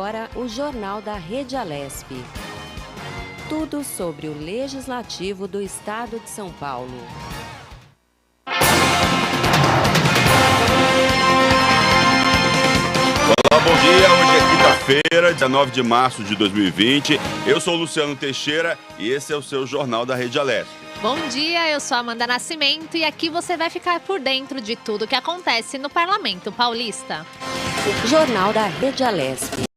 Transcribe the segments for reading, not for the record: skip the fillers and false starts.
agora o Jornal da Rede Alesp. Tudo sobre o Legislativo do Estado de São Paulo. Olá, bom dia. Hoje é quinta-feira, 19 de março de 2020. Eu sou o Luciano Teixeira e esse é o seu Jornal da Rede Alesp. Bom dia, eu sou a Amanda Nascimento e aqui você vai ficar por dentro de tudo que acontece no Parlamento Paulista. Jornal da Rede Alesp.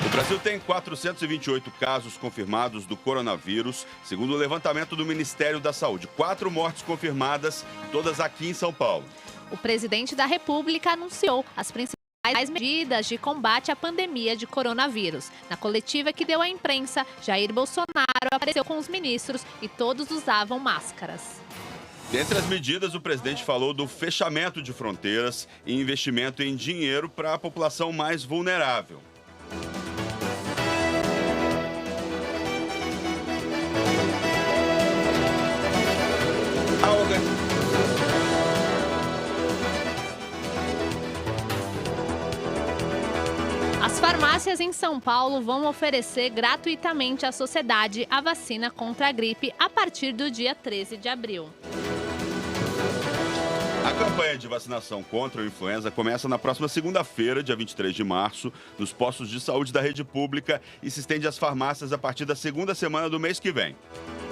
O Brasil tem 428 casos confirmados do coronavírus, segundo o levantamento do Ministério da Saúde. 4 mortes confirmadas, todas aqui em São Paulo. O presidente da República anunciou as principais medidas de combate à pandemia de coronavírus. Na coletiva que deu à imprensa, Jair Bolsonaro apareceu com os ministros e todos usavam máscaras. Dentre as medidas, o presidente falou do fechamento de fronteiras e investimento em dinheiro para a população mais vulnerável. As farmácias em São Paulo vão oferecer gratuitamente à sociedade a vacina contra a gripe a partir do dia 13 de abril. A campanha de vacinação contra a influenza começa na próxima segunda-feira, dia 23 de março, nos postos de saúde da rede pública e se estende às farmácias a partir da segunda semana do mês que vem.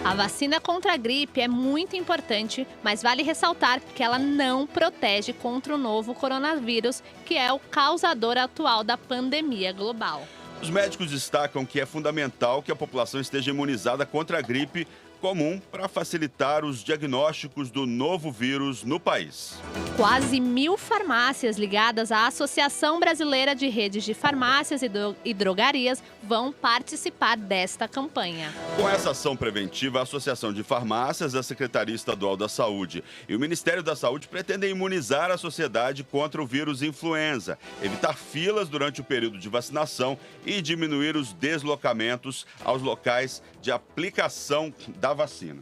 A vacina contra a gripe é muito importante, mas vale ressaltar que ela não protege contra o novo coronavírus, que é o causador atual da pandemia global. Os médicos destacam que é fundamental que a população esteja imunizada contra a gripe comum para facilitar os diagnósticos do novo vírus no país. Quase 1.000 farmácias ligadas à Associação Brasileira de Redes de Farmácias e Drogarias vão participar desta campanha. Com essa ação preventiva, a Associação de Farmácias, a Secretaria Estadual da Saúde e o Ministério da Saúde pretendem imunizar a sociedade contra o vírus influenza, evitar filas durante o período de vacinação e diminuir os deslocamentos aos locais de aplicação da vacina.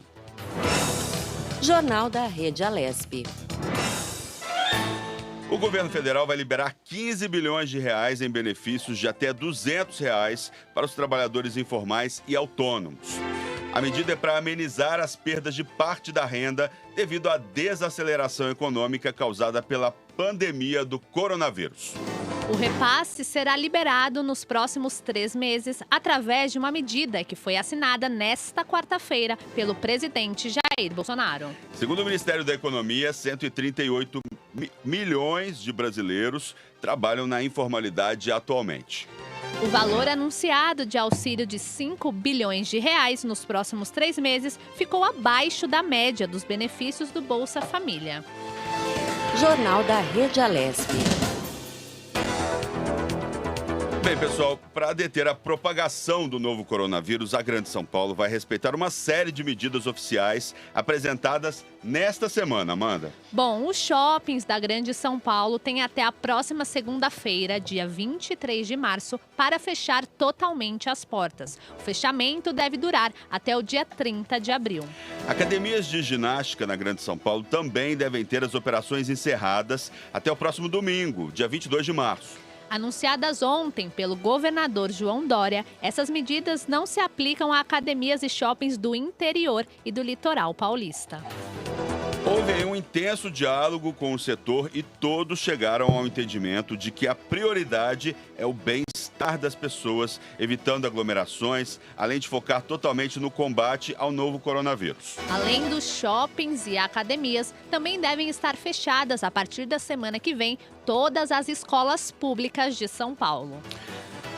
Jornal da Rede Alesp. O governo federal vai liberar 15 bilhões de reais em benefícios de até R$200 para os trabalhadores informais e autônomos. A medida é para amenizar as perdas de parte da renda devido à desaceleração econômica causada pela pandemia do coronavírus. O repasse será liberado nos próximos 3 meses através de uma medida que foi assinada nesta quarta-feira pelo presidente Jair Bolsonaro. Segundo o Ministério da Economia, 138 milhões de brasileiros trabalham na informalidade atualmente. O valor anunciado de auxílio de 5 bilhões de reais nos próximos 3 meses ficou abaixo da média dos benefícios do Bolsa Família. Jornal da Rede Alesp. Bem, pessoal, para deter a propagação do novo coronavírus, a Grande São Paulo vai respeitar uma série de medidas oficiais apresentadas nesta semana, Amanda. Bom, os shoppings da Grande São Paulo têm até a próxima segunda-feira, dia 23 de março, para fechar totalmente as portas. O fechamento deve durar até o dia 30 de abril. Academias de ginástica na Grande São Paulo também devem ter as operações encerradas até o próximo domingo, dia 22 de março. Anunciadas ontem pelo governador João Dória, essas medidas não se aplicam a academias e shoppings do interior e do litoral paulista. Houve aí um intenso diálogo com o setor e todos chegaram ao entendimento de que a prioridade é o bem-estar das pessoas, evitando aglomerações, além de focar totalmente no combate ao novo coronavírus. Além dos shoppings e academias, também devem estar fechadas a partir da semana que vem todas as escolas públicas de São Paulo.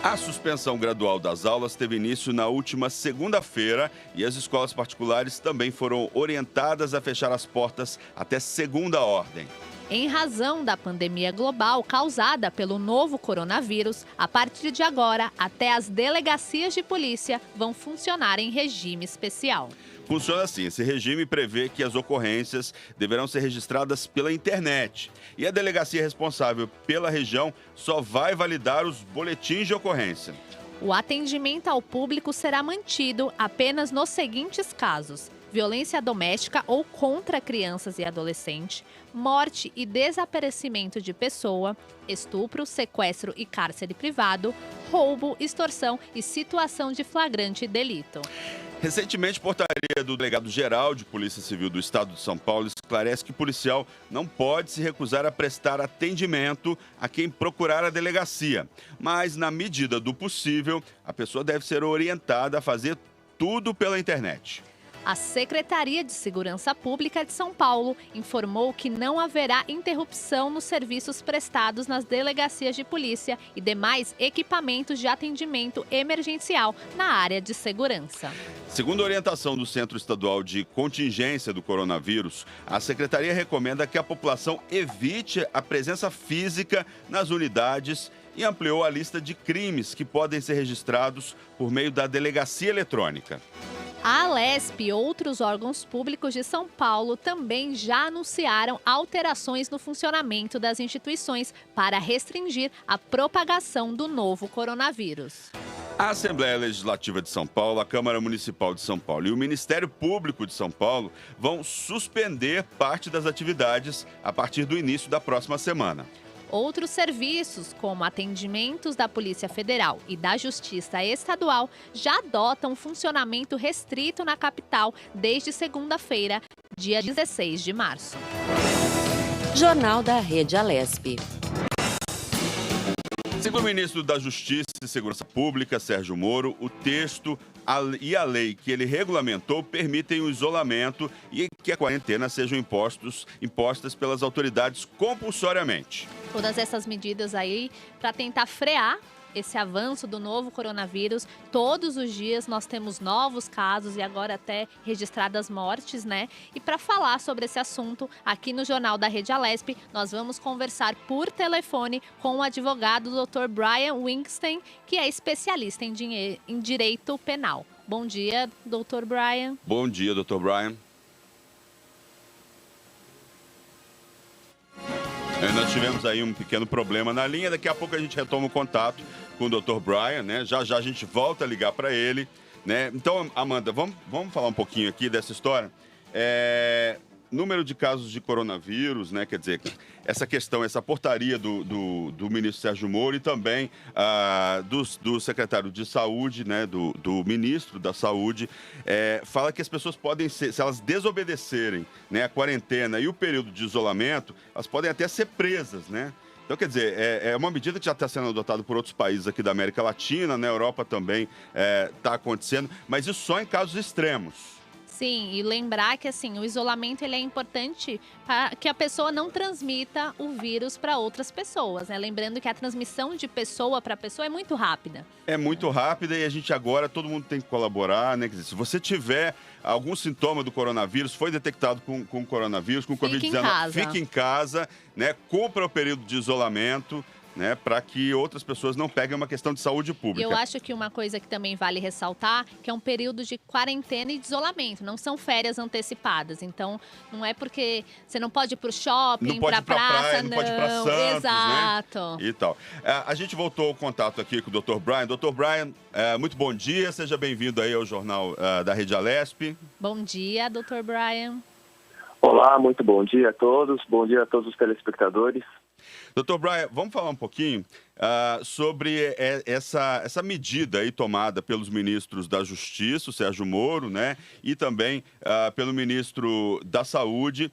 A suspensão gradual das aulas teve início na última segunda-feira e as escolas particulares também foram orientadas a fechar as portas até segunda ordem. Em razão da pandemia global causada pelo novo coronavírus, a partir de agora, até as delegacias de polícia vão funcionar em regime especial. Funciona assim, esse regime prevê que as ocorrências deverão ser registradas pela internet e a delegacia responsável pela região só vai validar os boletins de ocorrência. O atendimento ao público será mantido apenas nos seguintes casos: violência doméstica ou contra crianças e adolescentes, morte e desaparecimento de pessoa, estupro, sequestro e cárcere privado, roubo, extorsão e situação de flagrante delito. Recentemente, portaria do delegado-geral de Polícia Civil do Estado de São Paulo esclarece que o policial não pode se recusar a prestar atendimento a quem procurar a delegacia. Mas, na medida do possível, a pessoa deve ser orientada a fazer tudo pela internet. A Secretaria de Segurança Pública de São Paulo informou que não haverá interrupção nos serviços prestados nas delegacias de polícia e demais equipamentos de atendimento emergencial na área de segurança. Segundo a orientação do Centro Estadual de Contingência do Coronavírus, a Secretaria recomenda que a população evite a presença física nas unidades e ampliou a lista de crimes que podem ser registrados por meio da delegacia eletrônica. A Alesp e outros órgãos públicos de São Paulo também já anunciaram alterações no funcionamento das instituições para restringir a propagação do novo coronavírus. A Assembleia Legislativa de São Paulo, a Câmara Municipal de São Paulo e o Ministério Público de São Paulo vão suspender parte das atividades a partir do início da próxima semana. Outros serviços, como atendimentos da Polícia Federal e da Justiça Estadual, já adotam funcionamento restrito na capital desde segunda-feira, dia 16 de março. Jornal da Rede Alesp. Segundo o ministro da Justiça e Segurança Pública, Sérgio Moro, o texto e a lei que ele regulamentou permitem o isolamento e que a quarentena sejam impostas pelas autoridades compulsoriamente. Todas essas medidas aí para tentar frear esse avanço do novo coronavírus. Todos os dias nós temos novos casos e agora até registradas mortes, né? E para falar sobre esse assunto, aqui no Jornal da Rede Alesp, nós vamos conversar por telefone com o advogado Dr. Brian Winston, que é especialista em direito penal. Bom dia, Dr. Brian. Bom dia, Dr. Brian. Nós tivemos aí um pequeno problema na linha, daqui a pouco a gente retoma o contato com o Dr. Brian, né? Já já a gente volta a ligar para ele, né? Então, Amanda, vamos falar um pouquinho aqui dessa história. Número de casos de coronavírus, né? Quer dizer, essa questão, essa portaria do ministro Sérgio Moro e também do secretário de Saúde, né? Do ministro da Saúde, fala que as pessoas podem ser, se elas desobedecerem, né, a quarentena e o período de isolamento, elas podem até ser presas, né? Então, quer dizer, é uma medida que já está sendo adotada por outros países aqui da América Latina, na Europa também está acontecendo, mas isso só em casos extremos. Sim, e lembrar que assim, o isolamento ele é importante para que a pessoa não transmita o vírus para outras pessoas, né? Lembrando que a transmissão de pessoa para pessoa é muito rápida. É muito rápida e a gente agora, todo mundo tem que colaborar, né? Quer dizer, se você tiver algum sintoma do coronavírus, foi detectado com coronavírus, com Covid-19, fique em casa, né? Cumpra o período de isolamento, né, para que outras pessoas não peguem uma questão de saúde pública. Eu acho que uma coisa que também vale ressaltar, que é um período de quarentena e de isolamento, não são férias antecipadas. Então, não é porque você não pode ir pro shopping, pra praça, não pode ir pra Santos, exato. Né? E tal. A gente voltou ao contato aqui com o Dr. Brian. Dr. Brian, muito bom dia, seja bem-vindo aí ao Jornal da Rede Alesp. Bom dia, Dr. Brian. Olá, muito bom dia a todos os telespectadores. Dr. Brian, vamos falar um pouquinho sobre essa medida aí tomada pelos ministros da Justiça, o Sérgio Moro, né, e também pelo ministro da Saúde.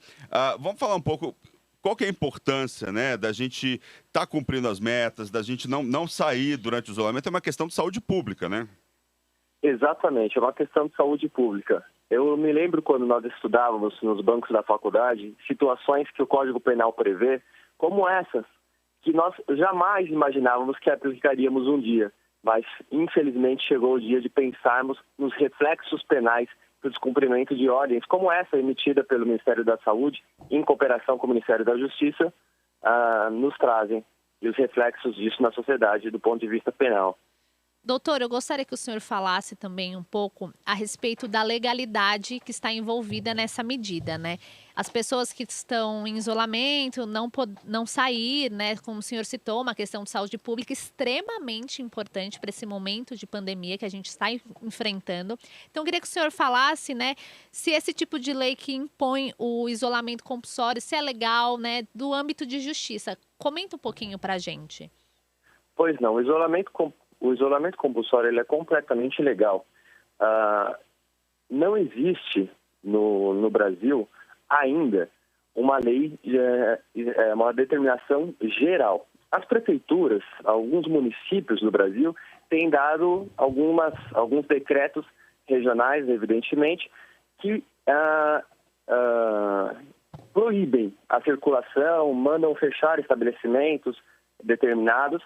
Vamos falar um pouco qual que é a importância, né, da gente estar cumprindo as metas, da gente não sair durante o isolamento. É uma questão de saúde pública, né? Exatamente, é uma questão de saúde pública. Eu me lembro quando nós estudávamos nos bancos da faculdade situações que o Código Penal prevê, como essas, que nós jamais imaginávamos que aplicaríamos um dia. Mas, infelizmente, chegou o dia de pensarmos nos reflexos penais do descumprimento de ordens, como essa emitida pelo Ministério da Saúde, em cooperação com o Ministério da Justiça, nos trazem, e os reflexos disso na sociedade do ponto de vista penal. Doutor, eu gostaria que o senhor falasse também um pouco a respeito da legalidade que está envolvida nessa medida, né? As pessoas que estão em isolamento, não sair, né? Como o senhor citou, uma questão de saúde pública extremamente importante para esse momento de pandemia que a gente está enfrentando. Então, eu queria que o senhor falasse, né, se esse tipo de lei que impõe o isolamento compulsório, se é legal, né, do âmbito de justiça. Comenta um pouquinho para a gente. Pois não, o isolamento compulsório ele é completamente legal. Não existe no Brasil ainda uma lei, uma determinação geral. As prefeituras, alguns municípios do Brasil, têm dado alguns decretos regionais, evidentemente, que proíbem a circulação, mandam fechar estabelecimentos determinados,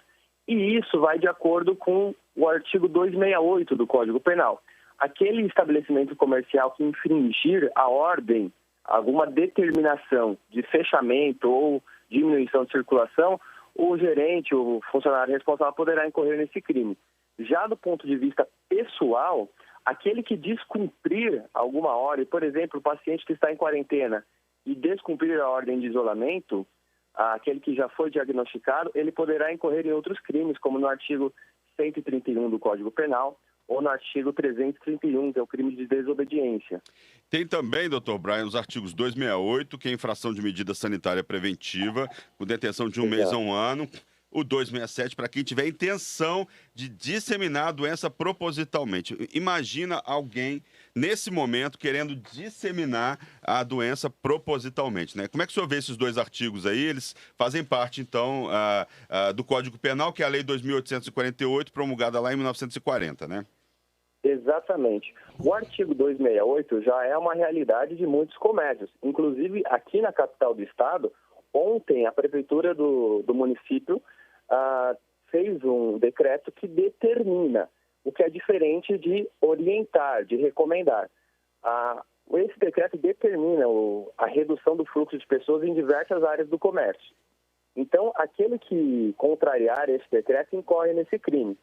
e isso vai de acordo com o artigo 268 do Código Penal. Aquele estabelecimento comercial que infringir a ordem, alguma determinação de fechamento ou diminuição de circulação, o gerente, o funcionário responsável poderá incorrer nesse crime. Já do ponto de vista pessoal, aquele que descumprir alguma ordem, por exemplo, o paciente que está em quarentena e descumprir a ordem de isolamento, aquele que já foi diagnosticado, ele poderá incorrer em outros crimes, como no artigo 131 do Código Penal ou no artigo 331, que é o crime de desobediência. Tem também, doutor Brian, os artigos 268, que é infração de medida sanitária preventiva, com detenção de 1 mês a 1 ano. O 267, para quem tiver intenção de disseminar a doença propositalmente. Imagina alguém, nesse momento, querendo disseminar a doença propositalmente, né? Como é que o senhor vê esses dois artigos aí? Eles fazem parte, então, do Código Penal, que é a Lei 2.848, promulgada lá em 1940, né? Exatamente. O artigo 268 já é uma realidade de muitos comércios. Inclusive, aqui na capital do estado, ontem a prefeitura do município fez um decreto que determina, o que é diferente de orientar, de recomendar. Esse decreto determina a redução do fluxo de pessoas em diversas áreas do comércio. Então, aquele que contrariar esse decreto incorre nesse crime.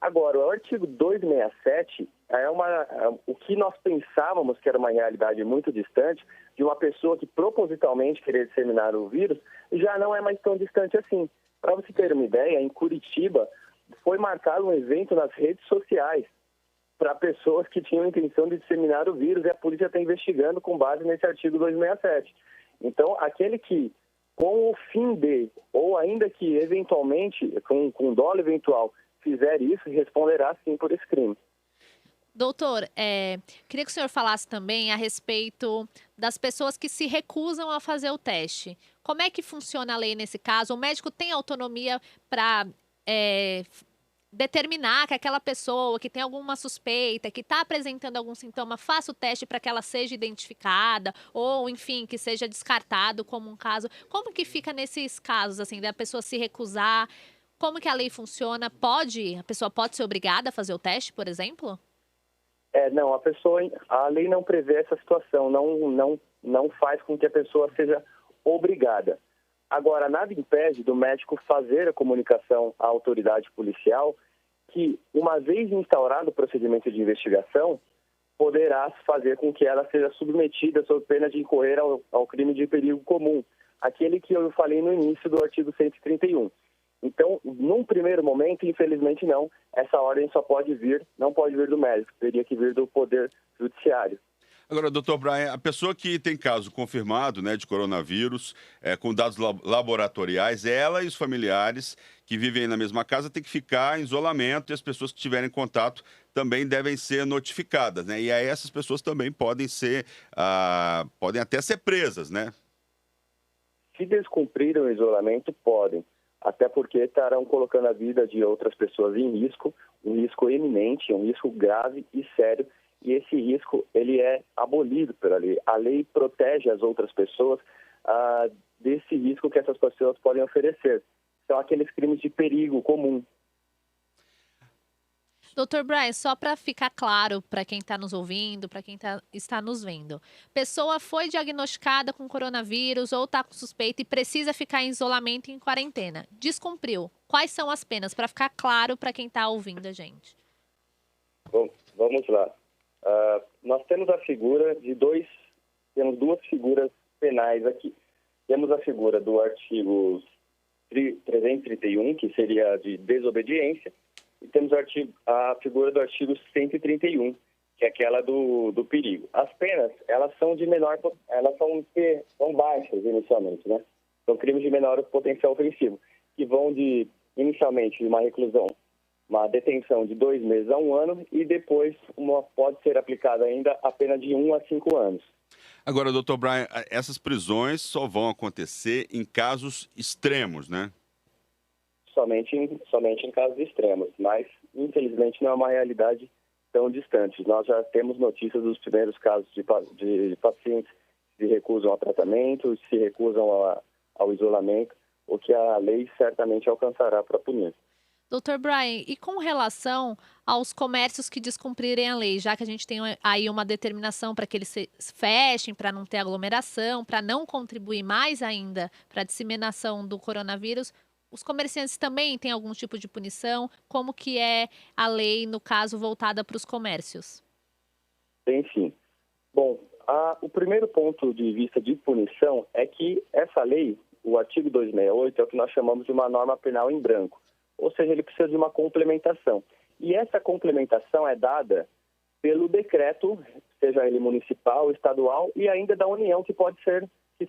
Agora, o artigo 267 é o que nós pensávamos que era uma realidade muito distante, de uma pessoa que propositalmente querer disseminar o vírus, já não é mais tão distante assim. Para você ter uma ideia, em Curitiba foi marcado um evento nas redes sociais para pessoas que tinham a intenção de disseminar o vírus, e a polícia está investigando com base nesse artigo 267. Então, aquele que, com o fim de, ou ainda que eventualmente, com dolo eventual, fizer isso, responderá sim por esse crime. Doutor, queria que o senhor falasse também a respeito das pessoas que se recusam a fazer o teste. Como é que funciona a lei nesse caso? O médico tem autonomia para determinar que aquela pessoa que tem alguma suspeita, que está apresentando algum sintoma, faça o teste para que ela seja identificada ou, enfim, que seja descartado como um caso. Como que fica nesses casos, assim, da pessoa se recusar? Como que a lei funciona? A pessoa pode ser obrigada a fazer o teste, por exemplo? Não, a lei não prevê essa situação, não faz com que a pessoa seja obrigada. Agora, nada impede do médico fazer a comunicação à autoridade policial que, uma vez instaurado o procedimento de investigação, poderá fazer com que ela seja submetida sob pena de incorrer ao crime de perigo comum, aquele que eu falei no início do artigo 131. Então, num primeiro momento, infelizmente não, essa ordem não pode vir do médico, teria que vir do Poder Judiciário. Agora, doutor Brian, a pessoa que tem caso confirmado, né, de coronavírus, com dados laboratoriais, ela e os familiares que vivem na mesma casa têm que ficar em isolamento, e as pessoas que tiverem contato também devem ser notificadas, né? E aí essas pessoas também podem até ser presas, né? Se descumprirem o isolamento, podem. Até porque estarão colocando a vida de outras pessoas em risco, um risco eminente, um risco grave e sério, e esse risco ele é abolido pela lei. A lei protege as outras pessoas desse risco que essas pessoas podem oferecer. São aqueles crimes de perigo comum. Doutor Brian, só para ficar claro para quem está nos ouvindo, para quem está nos vendo. Pessoa foi diagnosticada com coronavírus ou está com suspeita e precisa ficar em isolamento e em quarentena. Descumpriu. Quais são as penas? Para ficar claro para quem está ouvindo a gente. Bom, vamos lá. Nós temos a figura temos duas figuras penais aqui. Temos a figura do artigo 331, que seria de desobediência, e temos a figura do artigo 131, que é aquela do perigo. As penas, elas são são baixas inicialmente, né? São crimes de menor potencial ofensivo, que vão inicialmente de uma reclusão, uma detenção de 2 meses a 1 ano, e depois pode ser aplicada ainda a pena de 1 a 5 anos. Agora, doutor Brian, essas prisões só vão acontecer em casos extremos, né? Somente em casos extremos, mas infelizmente não é uma realidade tão distante. Nós já temos notícias dos primeiros casos de pacientes que se recusam ao tratamento, se recusam ao isolamento, o que a lei certamente alcançará para punir. Doutor Brian, e com relação aos comércios que descumprirem a lei, já que a gente tem aí uma determinação para que eles se fechem, para não ter aglomeração, para não contribuir mais ainda para a disseminação do coronavírus, os comerciantes também têm algum tipo de punição? Como que é a lei, no caso, voltada para os comércios? Tem sim. Bom, o primeiro ponto de vista de punição é que essa lei, o artigo 268, é o que nós chamamos de uma norma penal em branco. Ou seja, ele precisa de uma complementação. E essa complementação é dada pelo decreto, seja ele municipal, estadual e ainda da União, que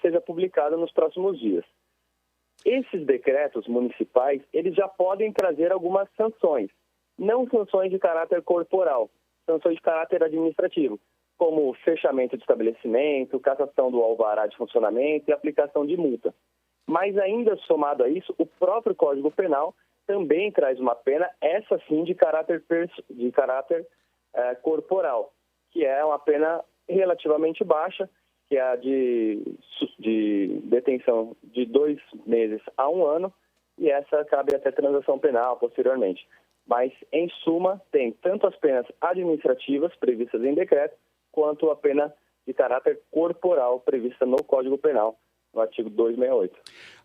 seja publicado nos próximos dias. Esses decretos municipais, eles já podem trazer algumas sanções, não sanções de caráter corporal, sanções de caráter administrativo, como fechamento de estabelecimento, cassação do alvará de funcionamento e aplicação de multa. Mas ainda somado a isso, o próprio Código Penal também traz uma pena, essa sim, de caráter corporal, que é uma pena relativamente baixa, que é a de detenção de 2 meses a 1 ano, e essa cabe até transação penal posteriormente. Mas, em suma, tem tanto as penas administrativas previstas em decreto, quanto a pena de caráter corporal prevista no Código Penal, no artigo 268.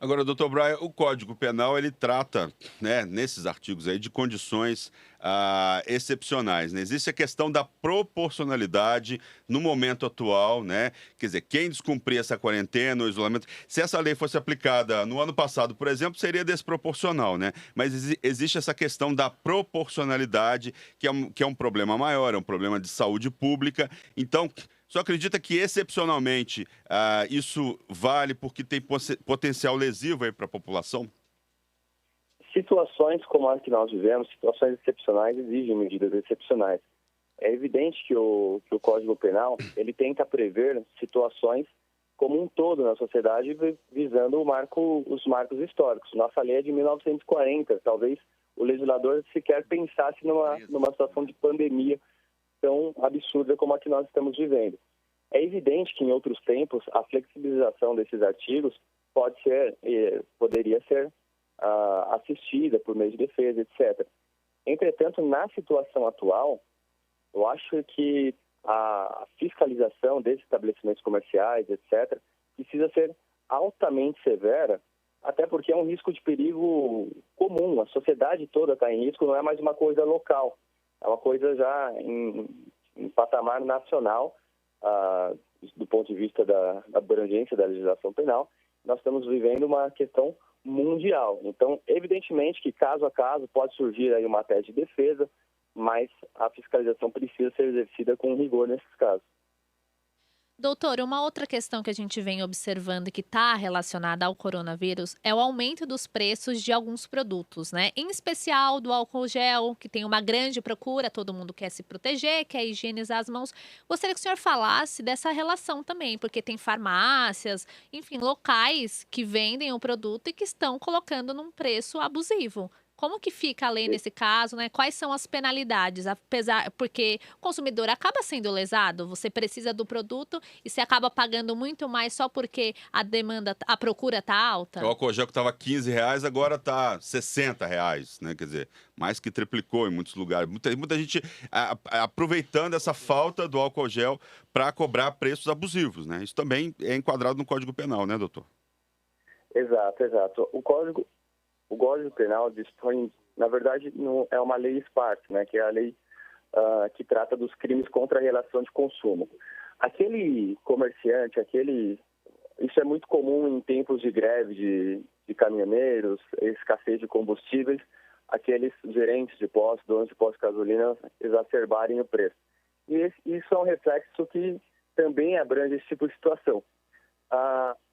Agora, doutor Brian, o Código Penal, ele trata, né, nesses artigos aí, de condições excepcionais, né? Existe a questão da proporcionalidade no momento atual, né? Quer dizer, quem descumprir essa quarentena, o isolamento, se essa lei fosse aplicada no ano passado, por exemplo, seria desproporcional, né? Mas existe essa questão da proporcionalidade, que é um problema maior, é um problema de saúde pública. Então, só acredita que, excepcionalmente, isso vale porque tem potencial lesivo aí para a população? Situações como as que nós vivemos, situações excepcionais, exigem medidas excepcionais. É evidente que o Código Penal, ele tenta prever situações como um todo na sociedade, visando os marcos históricos. Nossa lei é de 1940, talvez o legislador sequer pensasse numa situação de pandemia tão absurda como a que nós estamos vivendo. É evidente que em outros tempos a flexibilização desses artigos poderia ser assistida por meio de defesa, etc. Entretanto, na situação atual, eu acho que a fiscalização desses estabelecimentos comerciais, etc., precisa ser altamente severa, até porque é um risco de perigo comum. A sociedade toda está em risco, não é mais uma coisa local, é uma coisa já em patamar nacional, do ponto de vista da abrangência da legislação penal. Nós estamos vivendo uma questão mundial. Então, evidentemente que caso a caso pode surgir aí uma tese de defesa, mas a fiscalização precisa ser exercida com rigor nesses casos. Doutor, uma outra questão que a gente vem observando e que está relacionada ao coronavírus é o aumento dos preços de alguns produtos, né? Em especial do álcool gel, que tem uma grande procura, todo mundo quer se proteger, quer higienizar as mãos. Gostaria que o senhor falasse dessa relação também, porque tem farmácias, enfim, locais que vendem o produto e que estão colocando num preço abusivo. Como que fica a lei nesse caso, né? Quais são as penalidades? Porque o consumidor acaba sendo lesado, você precisa do produto e você acaba pagando muito mais só porque a procura está alta? O álcool gel que estava R$ 15, agora está R$ 60, né? Quer dizer, mais que triplicou em muitos lugares. Muita gente aproveitando essa falta do álcool gel para cobrar preços abusivos, né? Isso também é enquadrado no Código Penal, né, doutor? Exato, exato. O Código Penal dispõe, na verdade, é uma lei esparsa, né, que é a lei que trata dos crimes contra a relação de consumo. Aquele comerciante, isso é muito comum em tempos de greve de caminhoneiros, escassez de combustíveis, aqueles gerentes de postos, donos de postos de gasolina, exacerbarem o preço. E isso é um reflexo que também abrange esse tipo de situação.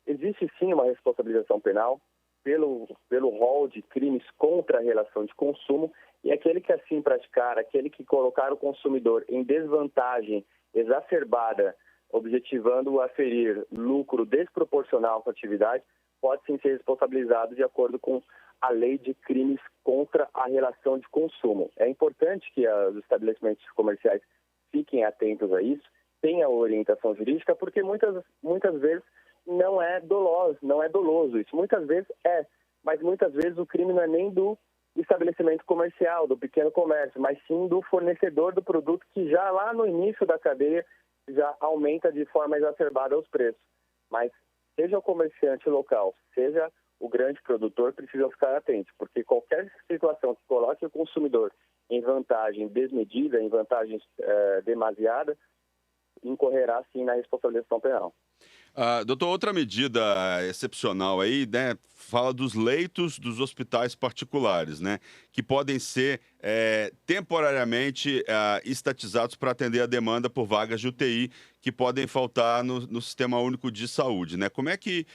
Existe sim uma responsabilização penal pelo rol de crimes contra a relação de consumo, e aquele que assim praticar, aquele que colocar o consumidor em desvantagem exacerbada, objetivando aferir lucro desproporcional com a atividade, pode sim ser responsabilizado de acordo com a lei de crimes contra a relação de consumo. É importante que os estabelecimentos comerciais fiquem atentos a isso, tenham orientação jurídica, porque muitas vezes não é doloso isso. Muitas vezes mas muitas vezes o crime não é nem do estabelecimento comercial, do pequeno comércio, mas sim do fornecedor do produto, que já lá no início da cadeia já aumenta de forma exacerbada os preços. Mas seja o comerciante local, seja o grande produtor, precisam ficar atentos, porque qualquer situação que coloque o consumidor em vantagem desmedida, em vantagem demasiada, incorrerá sim na responsabilização penal. Doutor, outra medida excepcional aí, né, fala dos leitos dos hospitais particulares, né, que podem ser temporariamente estatizados para atender a demanda por vagas de UTI que podem faltar no Sistema Único de Saúde, né? Como é que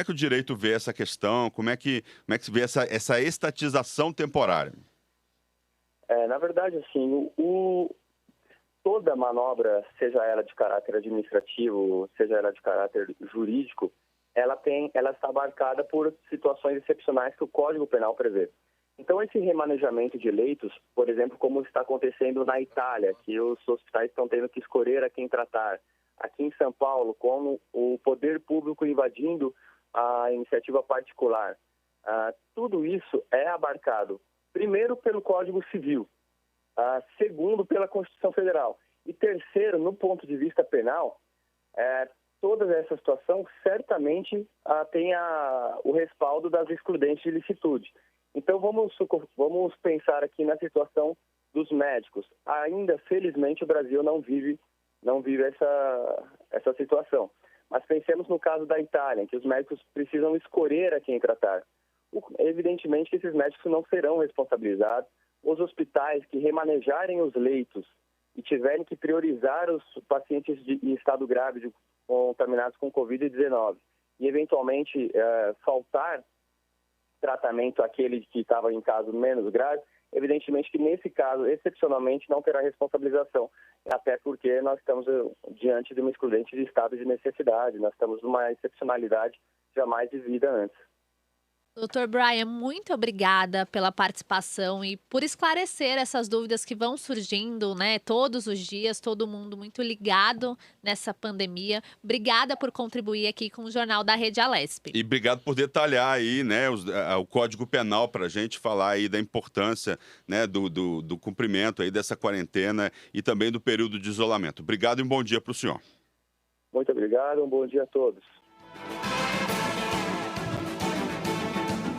o direito vê essa questão? Como é que se vê essa estatização temporária? Na verdade, assim, toda manobra, seja ela de caráter administrativo, seja ela de caráter jurídico, ela está abarcada por situações excepcionais que o Código Penal prevê. Então, esse remanejamento de leitos, por exemplo, como está acontecendo na Itália, que os hospitais estão tendo que escolher a quem tratar, aqui em São Paulo, como o poder público invadindo a iniciativa particular, tudo isso é abarcado, primeiro, pelo Código Civil, segundo, pela Constituição Federal. E terceiro, no ponto de vista penal, toda essa situação certamente tem o respaldo das excludentes de licitude. Então, vamos pensar aqui na situação dos médicos. Ainda, felizmente, o Brasil não vive essa situação. Mas pensemos no caso da Itália, em que os médicos precisam escolher a quem tratar. Evidentemente que esses médicos não serão responsabilizados. Os hospitais que remanejarem os leitos e tiverem que priorizar os pacientes em estado grave contaminados com Covid-19 e, eventualmente, faltar tratamento àquele que estava em caso menos grave, evidentemente que, nesse caso, excepcionalmente, não terá responsabilização, até porque nós estamos diante de uma excludente de estado de necessidade, nós estamos numa excepcionalidade jamais vivida antes. Dr. Brian, muito obrigada pela participação e por esclarecer essas dúvidas que vão surgindo, né, todos os dias, todo mundo muito ligado nessa pandemia. Obrigada por contribuir aqui com o Jornal da Rede Alesp. E obrigado por detalhar aí, né, o Código Penal para a gente falar aí da importância, né, do cumprimento aí dessa quarentena e também do período de isolamento. Obrigado e um bom dia para o senhor. Muito obrigado, um bom dia a todos.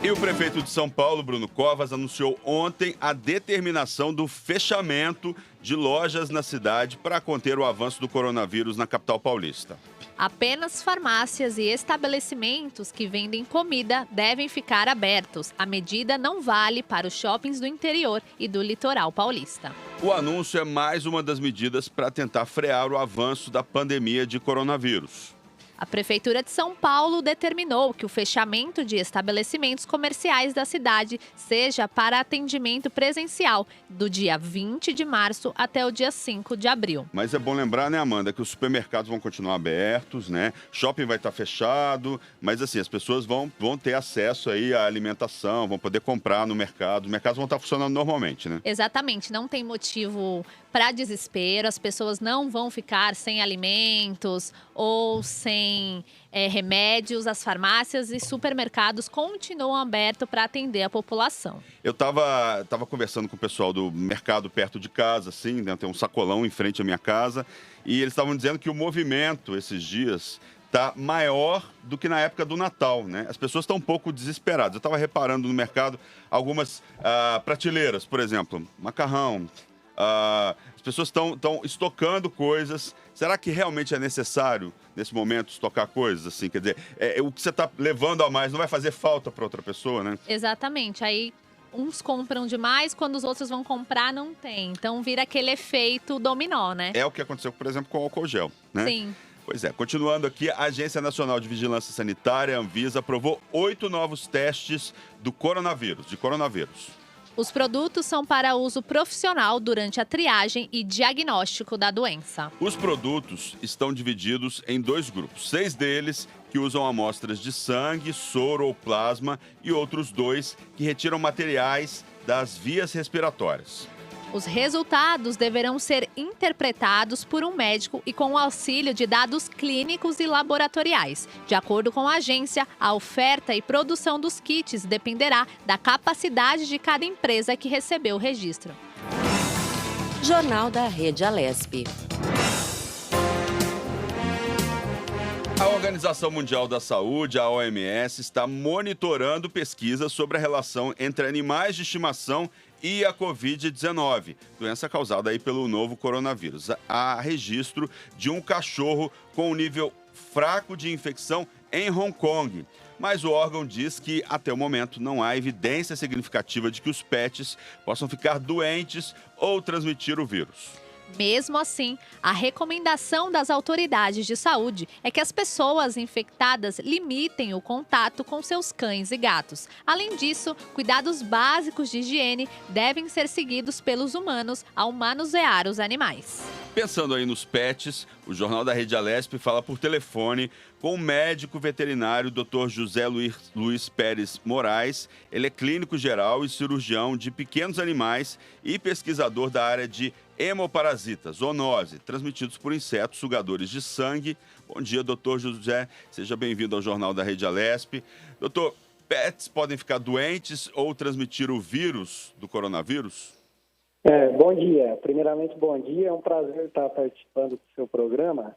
E o prefeito de São Paulo, Bruno Covas, anunciou ontem a determinação do fechamento de lojas na cidade para conter o avanço do coronavírus na capital paulista. Apenas farmácias e estabelecimentos que vendem comida devem ficar abertos. A medida não vale para os shoppings do interior e do litoral paulista. O anúncio é mais uma das medidas para tentar frear o avanço da pandemia de coronavírus. A Prefeitura de São Paulo determinou que o fechamento de estabelecimentos comerciais da cidade seja para atendimento presencial, do dia 20 de março até o dia 5 de abril. Mas é bom lembrar, né, Amanda, que os supermercados vão continuar abertos, né? Shopping vai estar fechado, mas assim, as pessoas vão ter acesso aí à alimentação, vão poder comprar no mercado. Os mercados vão estar funcionando normalmente, né? Exatamente, não tem motivo para desespero, as pessoas não vão ficar sem alimentos ou sem remédios, as farmácias e supermercados continuam abertos para atender a população. Eu tava conversando com o pessoal do mercado perto de casa, assim, né? Tem um sacolão em frente à minha casa, e eles estavam dizendo que o movimento esses dias está maior do que na época do Natal, né? As pessoas estão um pouco desesperadas. Eu estava reparando no mercado algumas prateleiras, por exemplo, macarrão. As pessoas estão estocando coisas. Será que realmente é necessário, nesse momento, estocar coisas? Assim, quer dizer, o que você está levando a mais não vai fazer falta para outra pessoa, né? Exatamente. Aí uns compram demais, quando os outros vão comprar, não tem. Então vira aquele efeito dominó, né? É o que aconteceu, por exemplo, com o álcool gel, né? Sim. Pois é, continuando aqui, a Agência Nacional de Vigilância Sanitária, Anvisa, aprovou 8 novos testes de coronavírus. Os produtos são para uso profissional durante a triagem e diagnóstico da doença. Os produtos estão divididos em 2 grupos. 6 deles que usam amostras de sangue, soro ou plasma e outros 2 que retiram materiais das vias respiratórias. Os resultados deverão ser interpretados por um médico e com o auxílio de dados clínicos e laboratoriais. De acordo com a agência, a oferta e produção dos kits dependerá da capacidade de cada empresa que recebeu o registro. Jornal da Rede Alesp. A Organização Mundial da Saúde, a OMS, está monitorando pesquisas sobre a relação entre animais de estimação e a Covid-19, doença causada aí pelo novo coronavírus. Há registro de um cachorro com um nível fraco de infecção em Hong Kong. Mas o órgão diz que, até o momento, não há evidência significativa de que os pets possam ficar doentes ou transmitir o vírus. Mesmo assim, a recomendação das autoridades de saúde é que as pessoas infectadas limitem o contato com seus cães e gatos. Além disso, cuidados básicos de higiene devem ser seguidos pelos humanos ao manusear os animais. Pensando aí nos pets, o Jornal da Rede Alesp fala por telefone com o médico veterinário Dr. José Luiz Pérez Moraes. Ele é clínico geral e cirurgião de pequenos animais e pesquisador da área de hemoparasitas, zoonose, transmitidos por insetos sugadores de sangue. Bom dia, doutor José. Seja bem-vindo ao Jornal da Rede Alesp. Doutor, pets podem ficar doentes ou transmitir o vírus do coronavírus? Bom dia. Primeiramente, bom dia. É um prazer estar participando do seu programa.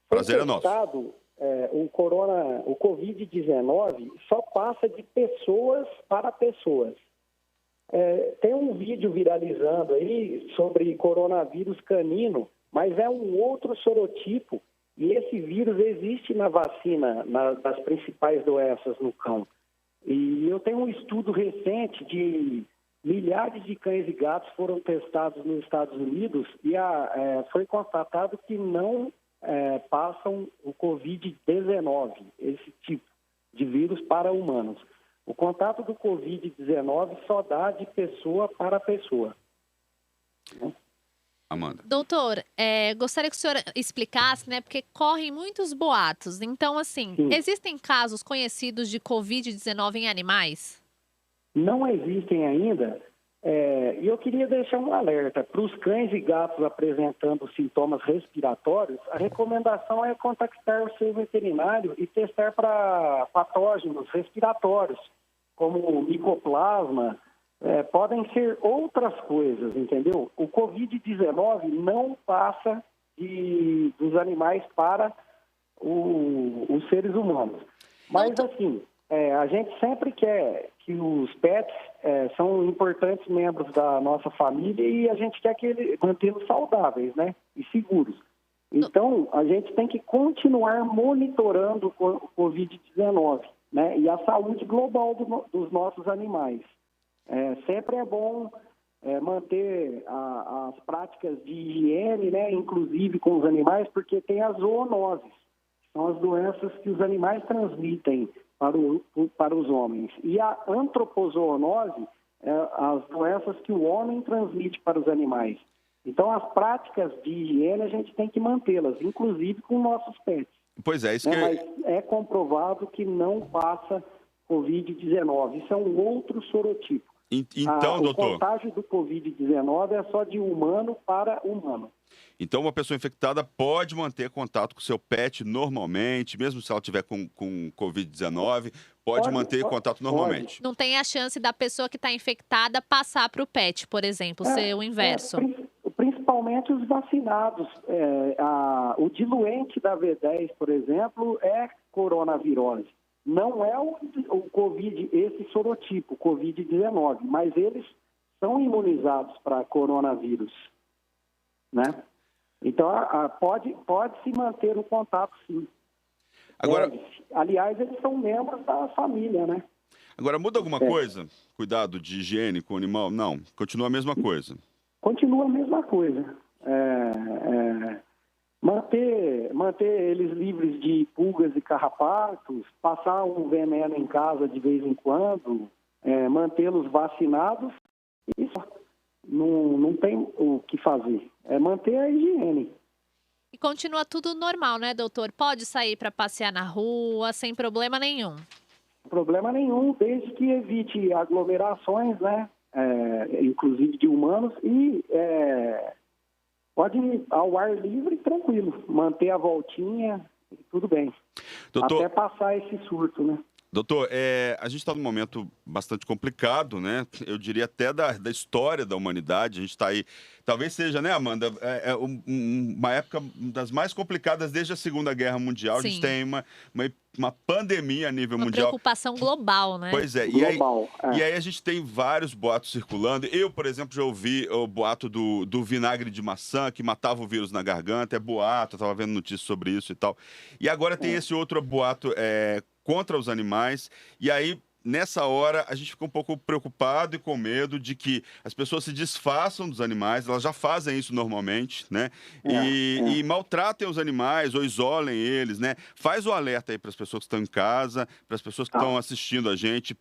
Prazer é nosso. O Covid-19 só passa de pessoas para pessoas. Tem um vídeo viralizando aí sobre coronavírus canino, mas é um outro sorotipo e esse vírus existe na vacina das principais doenças no cão. E eu tenho um estudo recente de milhares de cães e gatos foram testados nos Estados Unidos e foi constatado que não passam o Covid-19, esse tipo de vírus para humanos. O contato do Covid-19 só dá de pessoa para pessoa. Amanda. Doutor, gostaria que o senhor explicasse, né? Porque correm muitos boatos. Então, assim, Sim. Existem casos conhecidos de Covid-19 em animais? Não existem ainda. E eu queria deixar um alerta. Para os cães e gatos apresentando sintomas respiratórios, a recomendação é contactar o seu veterinário e testar para patógenos respiratórios, como micoplasma, podem ser outras coisas, entendeu? O Covid-19 não passa dos animais para os seres humanos. Mas, assim, a gente sempre quer que os pets são importantes membros da nossa família e a gente quer mantê-los saudáveis, né? E seguros. Então, a gente tem que continuar monitorando o Covid-19, né? E a saúde global dos nossos animais. Sempre é bom manter as práticas de higiene, né, inclusive com os animais, porque tem as zoonoses, são as doenças que os animais transmitem para os homens. E a antropozoonose, as doenças que o homem transmite para os animais. Então, as práticas de higiene a gente tem que mantê-las, inclusive com nossos pets. Pois é, isso que... Mas é comprovado que não passa Covid-19. Isso é um outro sorotipo. Então, doutor... O contágio do Covid-19 é só de humano para humano. Então, uma pessoa infectada pode manter contato com o seu pet normalmente, mesmo se ela tiver com Covid-19, pode manter contato normalmente. Não tem a chance da pessoa que está infectada passar para o pet, por exemplo, ser o inverso. Principalmente os vacinados. O diluente da V10, por exemplo, é coronavirose. Não é o Covid, esse sorotipo, Covid-19, mas eles são imunizados para coronavírus, né? Então, pode-se manter o contato, sim. Agora, aliás, eles são membros da família, né? Agora, muda alguma coisa? Cuidado de higiene com o animal? Não, continua a mesma coisa. Continua a mesma coisa. Manter eles livres de pulgas e carrapatos, passar um veneno em casa de vez em quando, mantê-los vacinados, isso não tem o que fazer. É manter a higiene. E continua tudo normal, né, doutor? Pode sair para passear na rua sem problema nenhum. Problema nenhum, desde que evite aglomerações, né? Inclusive de humanos, e pode ir ao ar livre, tranquilo, manter a voltinha, tudo bem. Doutor, até passar esse surto, né? Doutor, a gente está num momento bastante complicado, né? Eu diria até da história da humanidade. A gente está aí, talvez seja, né, Amanda? Uma época das mais complicadas desde a Segunda Guerra Mundial. Sim. A gente tem uma pandemia a nível mundial. Uma preocupação global, né? Pois é. Global, e aí a gente tem vários boatos circulando. Eu, por exemplo, já ouvi o boato do vinagre de maçã, que matava o vírus na garganta. É boato, eu estava vendo notícias sobre isso e tal. E agora tem esse outro boato contra os animais, e aí, nessa hora, a gente fica um pouco preocupado e com medo de que as pessoas se desfaçam dos animais, elas já fazem isso normalmente, né? E maltratem os animais ou isolem eles, né? Faz o alerta aí para as pessoas que estão em casa, para as pessoas que estão assistindo a gente,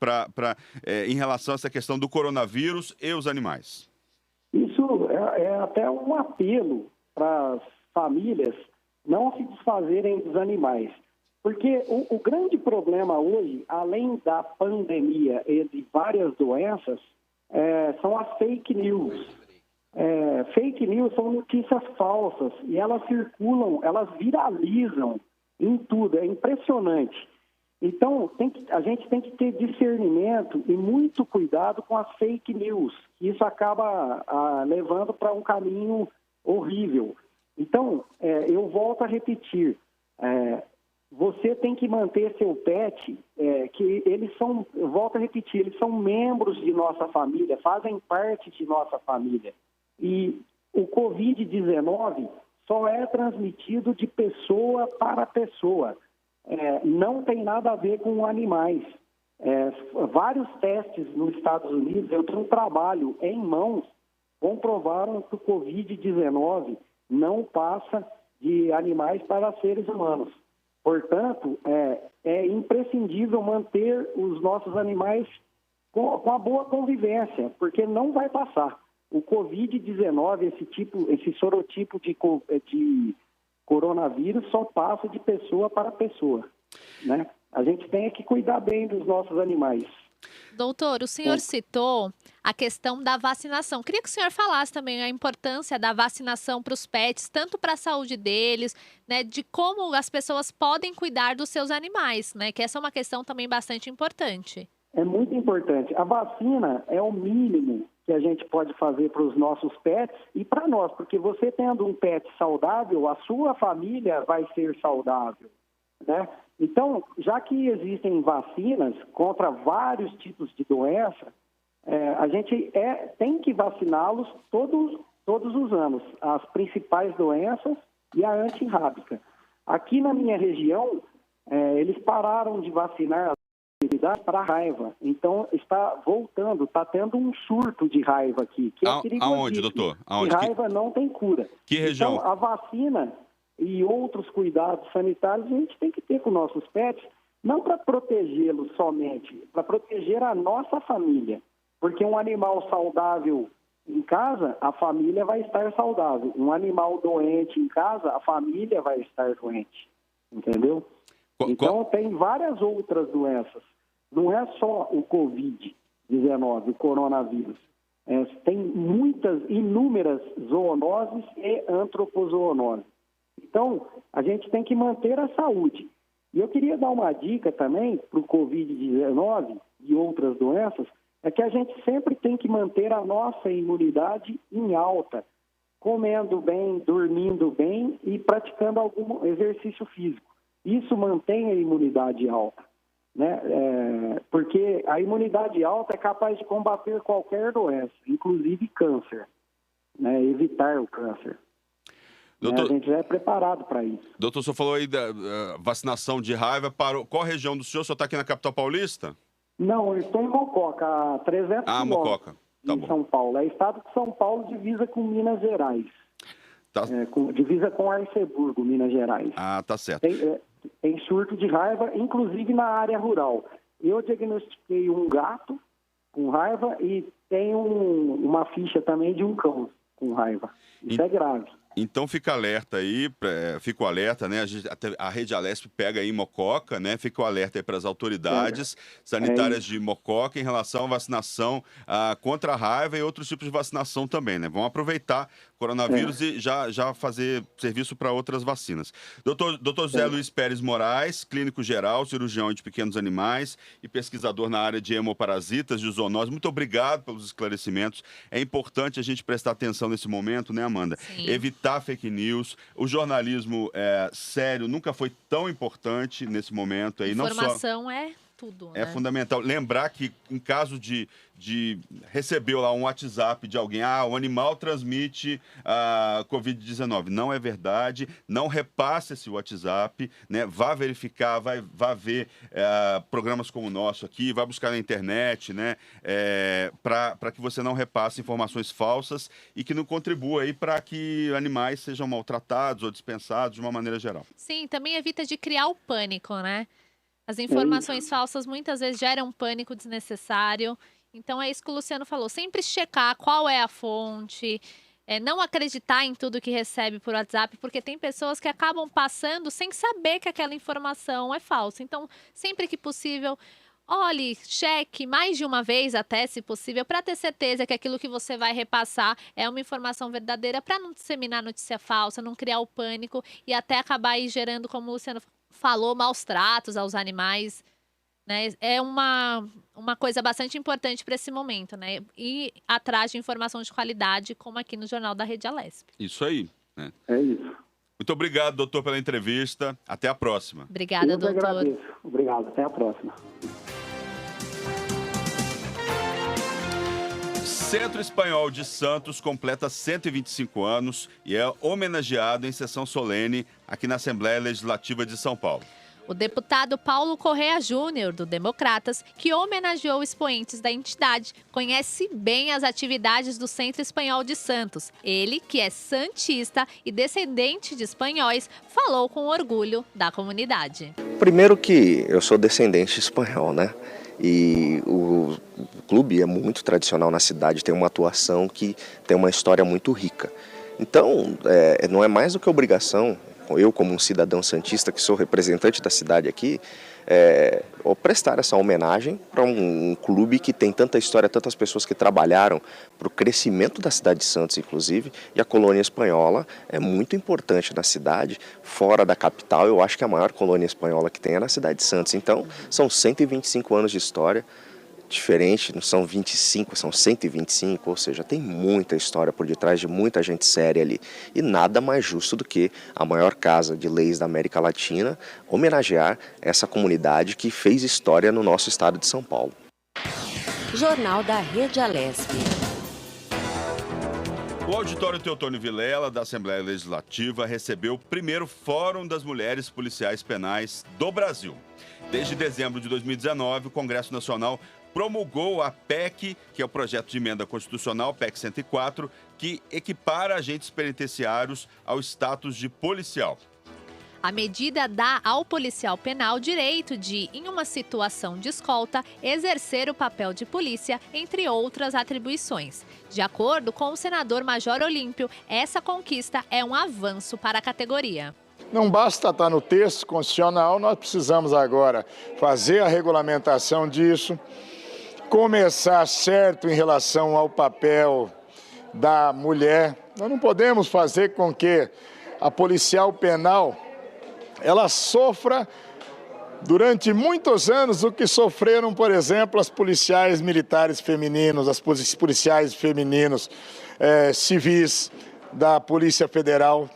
em relação a essa questão do coronavírus e os animais. Isso é até um apelo para as famílias não se desfazerem dos animais. Porque o grande problema hoje, além da pandemia e de várias doenças, são as fake news. Fake news são notícias falsas e elas circulam, elas viralizam em tudo, é impressionante. Então, a gente tem que ter discernimento e muito cuidado com as fake news, que isso acaba levando para um caminho horrível. Então, eu volto a repetir, você tem que manter seu pet, que eles são, eu volto a repetir, eles são membros de nossa família, fazem parte de nossa família. E o Covid-19 só é transmitido de pessoa para pessoa. Não tem nada a ver com animais. Vários testes nos Estados Unidos, eu tenho um trabalho em mãos, comprovaram que o Covid-19 não passa de animais para seres humanos. Portanto, é imprescindível manter os nossos animais com a boa convivência, porque não vai passar. O Covid-19, esse sorotipo de coronavírus, só passa de pessoa para pessoa, né? A gente tem que cuidar bem dos nossos animais. Doutor, o senhor citou a questão da vacinação. Queria que o senhor falasse também a importância da vacinação para os pets, tanto para a saúde deles, né, de como as pessoas podem cuidar dos seus animais, né, que essa é uma questão também bastante importante. É muito importante. A vacina é o mínimo que a gente pode fazer para os nossos pets e para nós, porque você tendo um pet saudável, a sua família vai ser saudável, né? Então, já que existem vacinas contra vários tipos de doença, a gente tem que vaciná-los todos os anos, as principais doenças e a antirrábica. Aqui na minha região, eles pararam de vacinar imunidade para a raiva. Então, está voltando, está tendo um surto de raiva aqui, que é perigosíssimo. Aonde, doutor? Aonde? E raiva não tem cura. Que região? Então, a vacina e outros cuidados sanitários a gente tem que ter com nossos pets, não para protegê-los somente, para proteger a nossa família. Porque um animal saudável em casa, a família vai estar saudável. Um animal doente em casa, a família vai estar doente. Entendeu? Então, tem várias outras doenças. Não é só o Covid-19, o coronavírus. Tem inúmeras zoonoses e antropozoonoses. Então, a gente tem que manter a saúde. E eu queria dar uma dica também para o Covid-19 e outras doenças, é que a gente sempre tem que manter a nossa imunidade em alta, comendo bem, dormindo bem e praticando algum exercício físico. Isso mantém a imunidade alta, né? Porque a imunidade alta é capaz de combater qualquer doença, inclusive câncer, né? Evitar o câncer. Doutor, a gente já é preparado para isso. Doutor, o senhor falou aí da vacinação de raiva. Qual região do senhor? O senhor está aqui na capital paulista? Não, eu estou em Mococa, a 300 quilômetros Mococa. Tá em bom. São Paulo. É estado de São Paulo, divisa com Minas Gerais. Tá. Divisa com Arceburgo, Minas Gerais. Ah, tá certo. Tem surto de raiva, inclusive na área rural. Eu diagnostiquei um gato com raiva e tem uma ficha também de um cão com raiva. Isso é grave. Então fica alerta aí, fica o alerta, né? A Rede Alesp pega aí Mococa, né? Fica o alerta aí para as autoridades sanitárias de Mococa em relação à vacinação contra a raiva e outros tipos de vacinação também, né? Vamos aproveitar o coronavírus e já fazer serviço para outras vacinas. Doutor José Luiz Pérez Moraes, clínico geral, cirurgião de pequenos animais e pesquisador na área de hemoparasitas, de zoonose. Muito obrigado pelos esclarecimentos. É importante a gente prestar atenção nesse momento, né, Amanda? Sim. Evitar fake news. O jornalismo sério nunca foi tão importante nesse momento. Aí, Informação é tudo, né? É fundamental. Lembrar que em caso de receber lá um WhatsApp de alguém, o animal transmite a Covid-19. Não é verdade. Não repasse esse WhatsApp, né? Vá verificar, vá ver programas como o nosso aqui, vá buscar na internet, né? Para que você não repasse informações falsas e que não contribua aí para que animais sejam maltratados ou dispensados de uma maneira geral. Sim, também evita de criar o pânico, né? As informações falsas muitas vezes geram pânico desnecessário. Então é isso que o Luciano falou. Sempre checar qual é a fonte, não acreditar em tudo que recebe por WhatsApp, porque tem pessoas que acabam passando sem saber que aquela informação é falsa. Então, sempre que possível, olhe, cheque mais de uma vez até, se possível, para ter certeza que aquilo que você vai repassar é uma informação verdadeira, para não disseminar notícia falsa, não criar o pânico e até acabar aí gerando, como o Luciano falou, maus tratos aos animais, né? É uma coisa bastante importante para esse momento, né? E atrás de informação de qualidade, como aqui no Jornal da Rede Alesp. Isso aí, né? É isso. Muito obrigado, doutor, pela entrevista. Até a próxima. Obrigada, doutor. Eu agradeço. Obrigado. Até a próxima. Centro Espanhol de Santos completa 125 anos e é homenageado em sessão solene aqui na Assembleia Legislativa de São Paulo. O deputado Paulo Correa Júnior, do Democratas, que homenageou expoentes da entidade, conhece bem as atividades do Centro Espanhol de Santos. Ele, que é santista e descendente de espanhóis, falou com orgulho da comunidade. Primeiro que eu sou descendente espanhol, né? E o clube é muito tradicional na cidade, tem uma atuação que tem uma história muito rica. Então, não é mais do que obrigação, eu como um cidadão santista que sou representante da cidade aqui, prestar essa homenagem para um clube que tem tanta história, tantas pessoas que trabalharam para o crescimento da cidade de Santos, inclusive, e a colônia espanhola é muito importante na cidade, fora da capital. Eu acho que a maior colônia espanhola que tem é na cidade de Santos. Então, são 125 anos de história. Diferente, não são 25, são 125, ou seja, tem muita história por detrás de muita gente séria ali. E nada mais justo do que a maior casa de leis da América Latina homenagear essa comunidade que fez história no nosso estado de São Paulo. Jornal da Rede Alesp. O Auditório Teotônio Vilela, da Assembleia Legislativa, recebeu o primeiro Fórum das Mulheres Policiais Penais do Brasil. Desde dezembro de 2019, o Congresso Nacional promulgou a PEC, que é o projeto de emenda constitucional, PEC 104, que equipara agentes penitenciários ao status de policial. A medida dá ao policial penal direito de, em uma situação de escolta, exercer o papel de polícia, entre outras atribuições. De acordo com o senador Major Olímpio, essa conquista é um avanço para a categoria. Não basta estar no texto constitucional, nós precisamos agora fazer a regulamentação disso, começar certo em relação ao papel da mulher. Nós não podemos fazer com que a policial penal ela sofra durante muitos anos o que sofreram, por exemplo, as policiais militares femininos, as policiais femininos civis da Polícia Federal.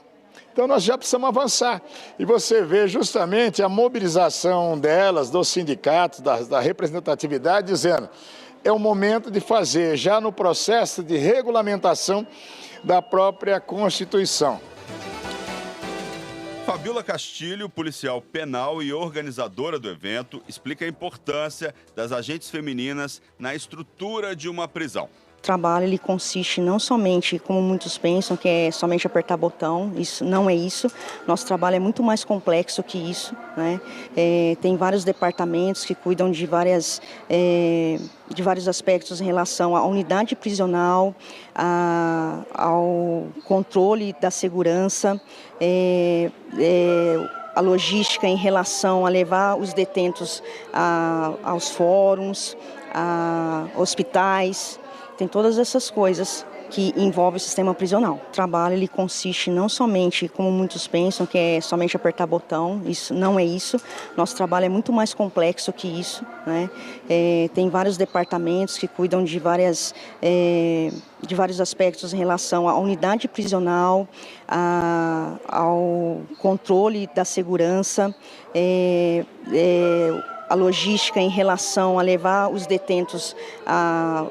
Então nós já precisamos avançar. E você vê justamente a mobilização delas, dos sindicatos, da representatividade, dizendo é o momento de fazer já no processo de regulamentação da própria Constituição. Fabiola Castilho, policial penal e organizadora do evento, explica a importância das agentes femininas na estrutura de uma prisão. O trabalho ele consiste não somente, como muitos pensam, que é somente apertar botão. Isso não é isso. Nosso trabalho é muito mais complexo que isso, né? Tem vários departamentos que cuidam de vários aspectos em relação à unidade prisional, ao controle da segurança, a logística em relação a levar os detentos aos fóruns, a hospitais. Tem todas essas coisas que envolvem o sistema prisional. O trabalho ele consiste não somente, como muitos pensam, que é somente apertar botão. Isso não é isso. Nosso trabalho é muito mais complexo que isso, né? Tem vários departamentos que cuidam de vários aspectos em relação à unidade prisional, ao controle da segurança, a logística em relação a levar os detentos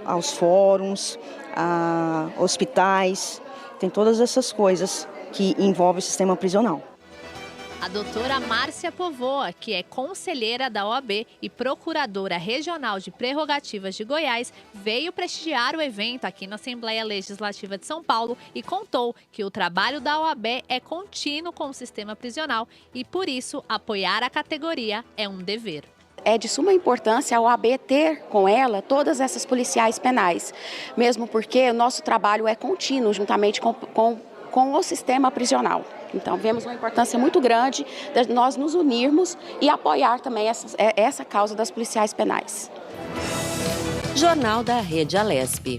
aos fóruns, a hospitais. Tem todas essas coisas que envolvem o sistema prisional. A doutora Márcia Povoa, que é conselheira da OAB e procuradora regional de prerrogativas de Goiás, veio prestigiar o evento aqui na Assembleia Legislativa de São Paulo e contou que o trabalho da OAB é contínuo com o sistema prisional e, por isso, apoiar a categoria é um dever. É de suma importância a OAB ter com ela todas essas policiais penais, mesmo porque o nosso trabalho é contínuo juntamente com o sistema prisional. Então, vemos uma importância muito grande de nós nos unirmos e apoiar também essa causa das policiais penais. Jornal da Rede Alesp.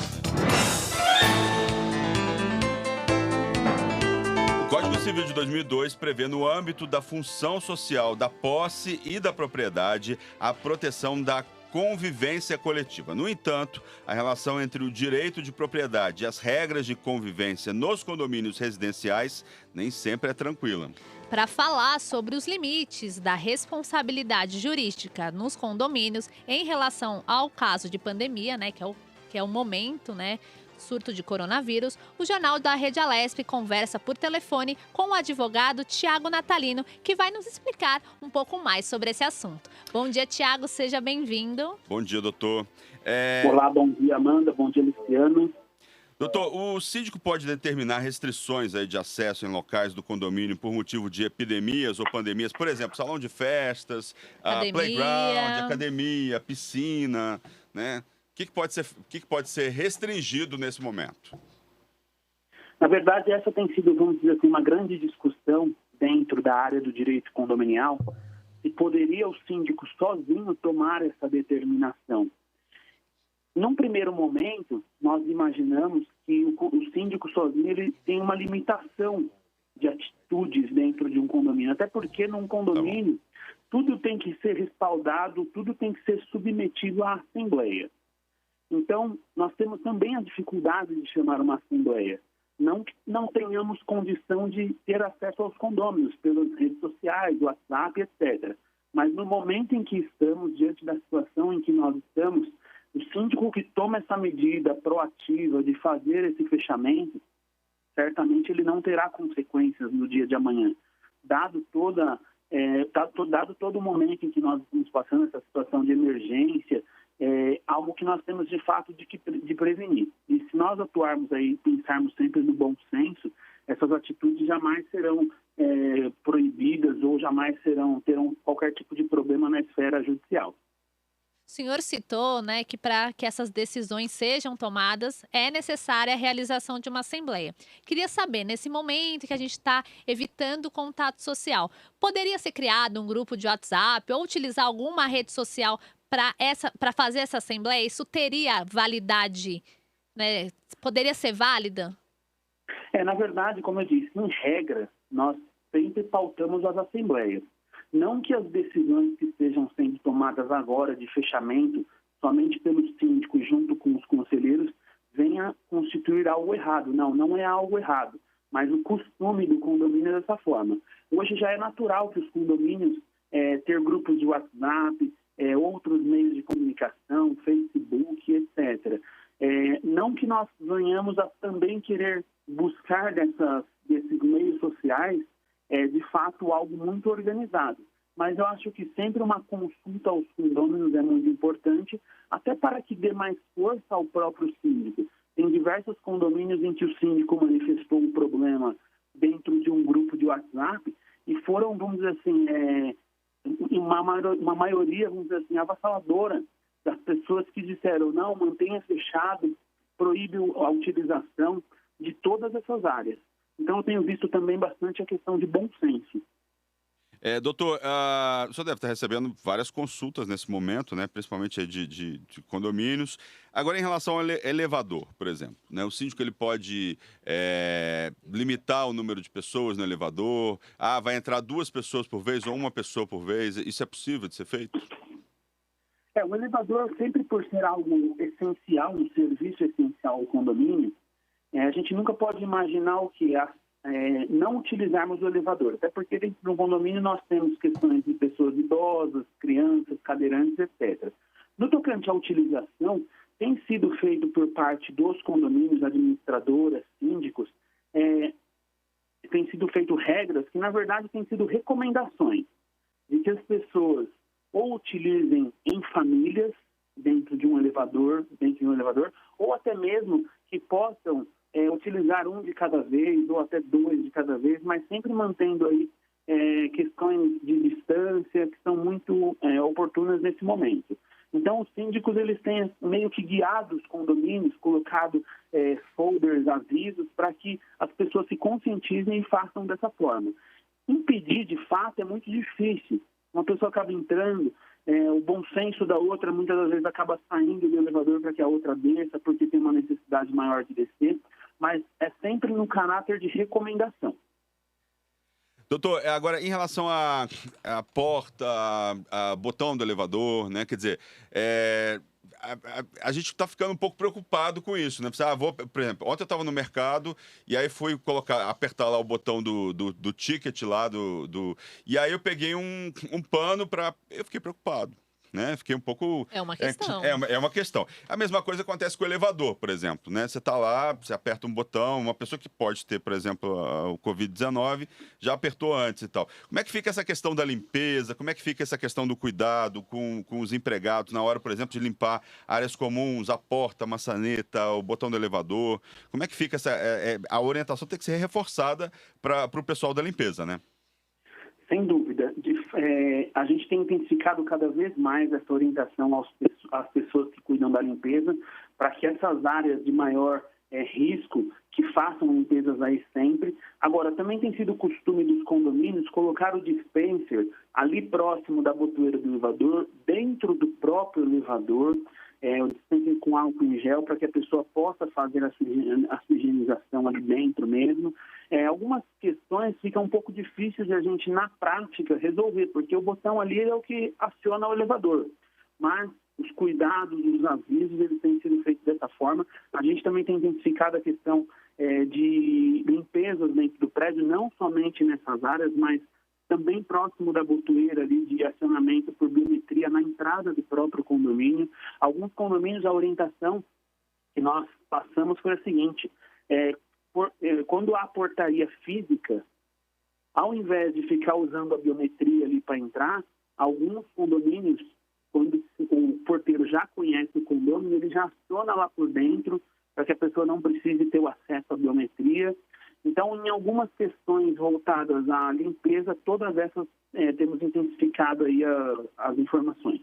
O Código Civil de 2002 prevê, no âmbito da função social da posse e da propriedade, a proteção da convivência coletiva. No entanto, a relação entre o direito de propriedade e as regras de convivência nos condomínios residenciais nem sempre é tranquila. Para falar sobre os limites da responsabilidade jurídica nos condomínios em relação ao caso de pandemia, né, que é o momento, né, surto de coronavírus, o Jornal da Rede Alesp conversa por telefone com o advogado Tiago Natalino, que vai nos explicar um pouco mais sobre esse assunto. Bom dia, Tiago, seja bem-vindo. Bom dia, doutor. Olá, bom dia, Amanda, bom dia, Luciano. Doutor, o síndico pode determinar restrições aí de acesso em locais do condomínio por motivo de epidemias ou pandemias, por exemplo, salão de festas, playground, academia, piscina, né? O que pode ser restringido nesse momento? Na verdade, essa tem sido, vamos dizer assim, uma grande discussão dentro da área do direito condominial, se poderia o síndico sozinho tomar essa determinação. Num primeiro momento, nós imaginamos que o síndico sozinho ele tem uma limitação de atitudes dentro de um condomínio, até porque num condomínio tudo tem que ser respaldado, tudo tem que ser submetido à assembleia. Então, nós temos também a dificuldade de chamar uma assembleia. Não que não tenhamos condição de ter acesso aos condôminos pelas redes sociais, WhatsApp, etc. Mas no momento em que estamos, diante da situação em que nós estamos, o síndico que toma essa medida proativa de fazer esse fechamento, certamente ele não terá consequências no dia de amanhã. Dado todo o momento em que nós estamos passando essa situação de emergência, algo que nós temos de fato de prevenir. E se nós atuarmos aí, pensarmos sempre no bom senso, essas atitudes jamais serão proibidas ou jamais terão qualquer tipo de problema na esfera judicial. O senhor citou, né, que para que essas decisões sejam tomadas é necessária a realização de uma assembleia. Queria saber, nesse momento que a gente está evitando o contato social, poderia ser criado um grupo de WhatsApp ou utilizar alguma rede social para fazer essa assembleia? Isso teria validade, né? Poderia ser válida? Na verdade, como eu disse, em regra, nós sempre pautamos as assembleias. Não que as decisões que estejam sendo tomadas agora de fechamento, somente pelo síndico junto com os conselheiros, venha constituir algo errado. Não é algo errado, mas o costume do condomínio é dessa forma. Hoje já é natural que os condomínios ter grupos de WhatsApp, outros meios de comunicação, Facebook, etc. Não que nós venhamos a também querer buscar desses meios sociais de fato algo muito organizado. Mas eu acho que sempre uma consulta aos condôminos é muito importante, até para que dê mais força ao próprio síndico. Tem diversos condomínios em que o síndico manifestou um problema dentro de um grupo de WhatsApp e foram, vamos dizer assim, uma maioria, vamos dizer assim, avassaladora das pessoas que disseram não, mantenha fechado, proíbe a utilização de todas essas áreas. Então, eu tenho visto também bastante a questão de bom senso. Doutor, o senhor deve estar recebendo várias consultas nesse momento, né? Principalmente de condomínios. Agora, em relação ao elevador, por exemplo, né? O síndico ele pode limitar o número de pessoas no elevador. Vai entrar 2 pessoas por vez ou 1 pessoa por vez. Isso é possível de ser feito? O elevador, sempre por ser algo essencial, um serviço essencial ao condomínio, a gente nunca pode imaginar o que não utilizarmos o elevador, até porque dentro de um condomínio nós temos questões de pessoas idosas, crianças, cadeirantes, etc. No tocante à utilização, tem sido feito por parte dos condomínios, administradoras, síndicos, tem sido feito regras que, na verdade, têm sido recomendações de que as pessoas ou utilizem em famílias, dentro de um elevador, ou até mesmo que possam utilizar 1 de cada vez ou até 2 de cada vez, mas sempre mantendo aí questões de distância que são muito oportunas nesse momento. Então, os síndicos eles têm meio que guiado os condomínios, colocado folders, avisos, para que as pessoas se conscientizem e façam dessa forma. Impedir, de fato, é muito difícil. Uma pessoa acaba entrando, o bom senso da outra muitas das vezes acaba saindo do elevador para que a outra desça, porque tem uma necessidade maior de descer, mas é sempre no caráter de recomendação. Doutor, agora em relação à porta, a botão do elevador, né? Quer dizer, a gente está ficando um pouco preocupado com isso, né? Por exemplo, ontem eu estava no mercado e aí fui apertar lá o botão do ticket lá e aí eu peguei um pano eu fiquei preocupado. Né? Fiquei um pouco... É uma questão. É uma questão. A mesma coisa acontece com o elevador, por exemplo, né? Você está lá, você aperta um botão, uma pessoa que pode ter, por exemplo, o Covid-19, já apertou antes e tal. Como é que fica essa questão da limpeza? Como é que fica essa questão do cuidado com os empregados na hora, por exemplo, de limpar áreas comuns, a porta, a maçaneta, o botão do elevador? Como é que fica a orientação tem que ser reforçada para o pessoal da limpeza, né? Sem dúvida. A gente tem intensificado cada vez mais essa orientação às pessoas que cuidam da limpeza, para que essas áreas de maior risco, que façam limpezas aí sempre. Agora, também tem sido costume dos condomínios colocar o dispenser ali próximo da botoeira do elevador, dentro do próprio elevador, o dispenser com álcool em gel, para que a pessoa possa fazer a sua higienização ali dentro mesmo. Algumas questões ficam um pouco difíceis de a gente, na prática, resolver, porque o botão ali é o que aciona o elevador. Mas os cuidados, os avisos, eles têm sido feitos dessa forma. A gente também tem identificado a questão de limpezas dentro do prédio, não somente nessas áreas, mas também próximo da botoeira ali de acionamento por biometria na entrada do próprio condomínio. Alguns condomínios, a orientação que nós passamos foi a seguinte: quando há portaria física, ao invés de ficar usando a biometria ali para entrar, alguns condomínios, quando o porteiro já conhece o condomínio, ele já aciona lá por dentro para que a pessoa não precise ter o acesso à biometria. Então, em algumas questões voltadas à limpeza, todas essas temos intensificado aí as informações.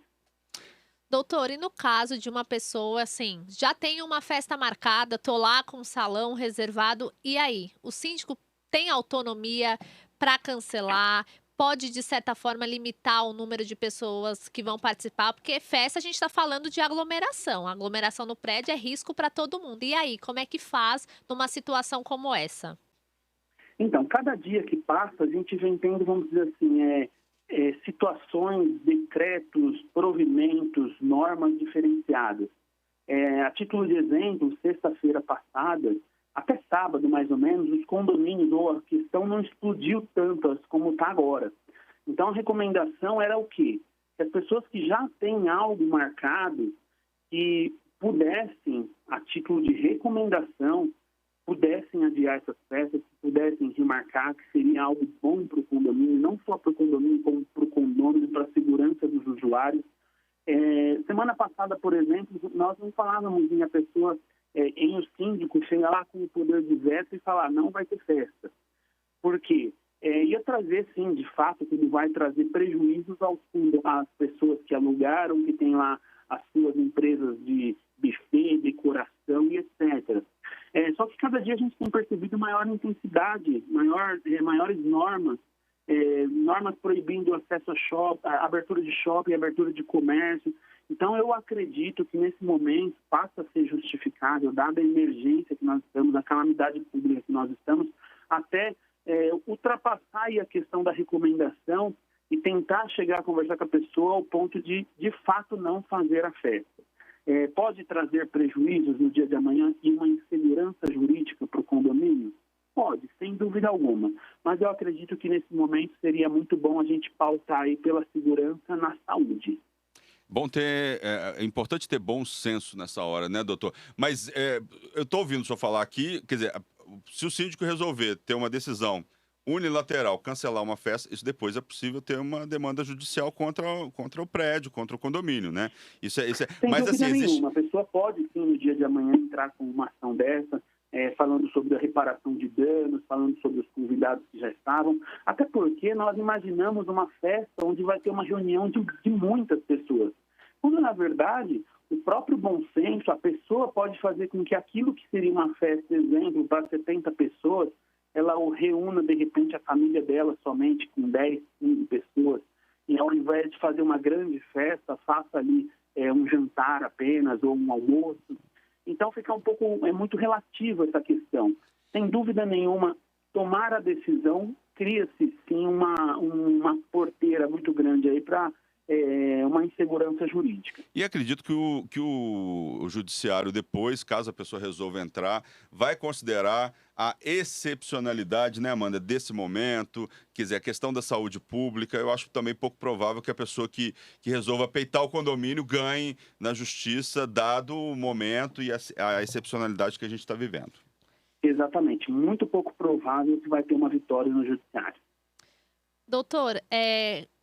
Doutor, e no caso de uma pessoa, assim, já tem uma festa marcada, tô lá com o salão reservado, e aí? O síndico tem autonomia para cancelar? Pode, de certa forma, limitar o número de pessoas que vão participar? Porque festa a gente está falando de aglomeração. A aglomeração no prédio é risco para todo mundo. E aí, como é que faz numa situação como essa? Então, cada dia que passa, a gente vem tendo, vamos dizer assim, situações, decretos, provimentos, normas diferenciadas. A título de exemplo, sexta-feira passada, até sábado mais ou menos, os condomínios ou a questão não explodiu tanto como está agora. Então a recomendação era o quê? Que as pessoas que já têm algo marcado, que pudessem, a título de recomendação, pudessem adiar essas festas, pudessem remarcar, que seria algo bom para o condomínio, não só para o condomínio, como para o condômino, para a segurança dos usuários. Semana passada, por exemplo, nós não falávamos em a pessoa, em o síndico, chegar lá com o poder de veto e falar, não vai ter festa. Por quê? Ia trazer, sim, de fato, que ele vai trazer prejuízos às pessoas que alugaram, que têm lá as suas empresas de buffet, decoração e etc. Só que cada dia a gente tem percebido maior intensidade, maiores normas, normas proibindo o acesso a shopping, a abertura de shopping, a abertura de comércio. Então, eu acredito que nesse momento passa a ser justificável, dada a emergência que nós estamos, a calamidade pública que nós estamos, até ultrapassar aí a questão da recomendação e tentar chegar a conversar com a pessoa ao ponto de fato, não fazer a festa. Pode trazer prejuízos no dia de amanhã e uma insegurança jurídica para o condomínio? Pode, sem dúvida alguma. Mas eu acredito que nesse momento seria muito bom a gente pautar aí pela segurança na saúde. Bom é importante ter bom senso nessa hora, né, doutor? Mas eu estou ouvindo o senhor falar aqui, quer dizer, se o síndico resolver ter uma decisão unilateral, cancelar uma festa, isso depois é possível ter uma demanda judicial contra o prédio, contra o condomínio, né? Isso é... Sem Mas dúvida assim, nenhuma, a pessoa pode sim no dia de amanhã entrar com uma ação dessa, falando sobre a reparação de danos, falando sobre os convidados que já estavam, até porque nós imaginamos uma festa onde vai ter uma reunião de muitas pessoas, quando na verdade o próprio bom senso, a pessoa pode fazer com que aquilo que seria uma festa, exemplo, para 70 pessoas, ela reúna, de repente, a família dela somente com 10, 15 pessoas, e ao invés de fazer uma grande festa, faça ali um jantar apenas ou um almoço. Então, fica muito relativo essa questão. Sem dúvida nenhuma, tomar a decisão, cria-se, sim, uma porteira muito grande aí para uma insegurança jurídica. E acredito que o judiciário depois, caso a pessoa resolva entrar, vai considerar a excepcionalidade, né, Amanda, desse momento, quer dizer, a questão da saúde pública. Eu acho também pouco provável que a pessoa que resolva peitar o condomínio ganhe na justiça, dado o momento e a excepcionalidade que a gente está vivendo. Exatamente. Muito pouco provável que vai ter uma vitória no judiciário. Doutor,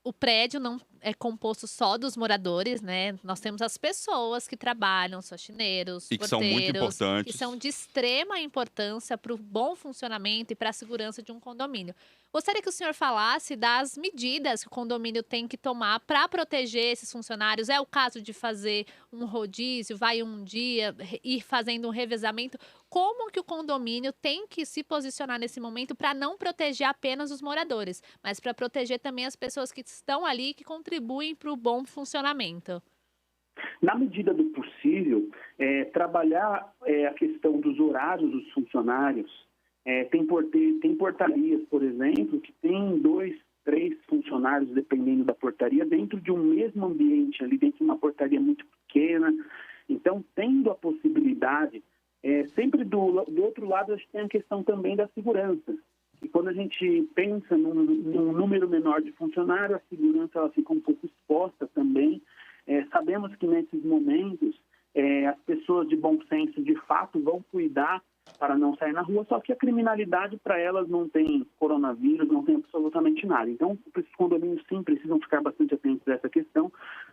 o prédio não é composto só dos moradores, né? Nós temos as pessoas que trabalham, faxineiros, e que são muito importantes, que são de extrema importância para o bom funcionamento e para a segurança de um condomínio. Gostaria que o senhor falasse das medidas que o condomínio tem que tomar para proteger esses funcionários. É o caso de fazer um rodízio, vai um dia, ir fazendo um revezamento. Como que o condomínio tem que se posicionar nesse momento para não proteger apenas os moradores, mas para proteger também as pessoas que estão ali e que contribuem para o bom funcionamento? Na medida do possível, trabalhar a questão dos horários dos funcionários. Tem portarias, por exemplo, que tem 2, 3 funcionários, dependendo da portaria, dentro de um mesmo ambiente, ali dentro de uma portaria muito pequena. Então, tendo a possibilidade, sempre do outro lado, a gente tem a questão também da segurança. E quando a gente pensa num número menor de funcionários, a segurança ela fica um pouco exposta também. Sabemos que nesses momentos, as pessoas de bom senso, de fato, vão cuidar para não sair na rua, só que a criminalidade para elas não tem coronavírus, não tem absolutamente nada. Então, os condomínios sim precisam ficar bastante atentos a essa questão.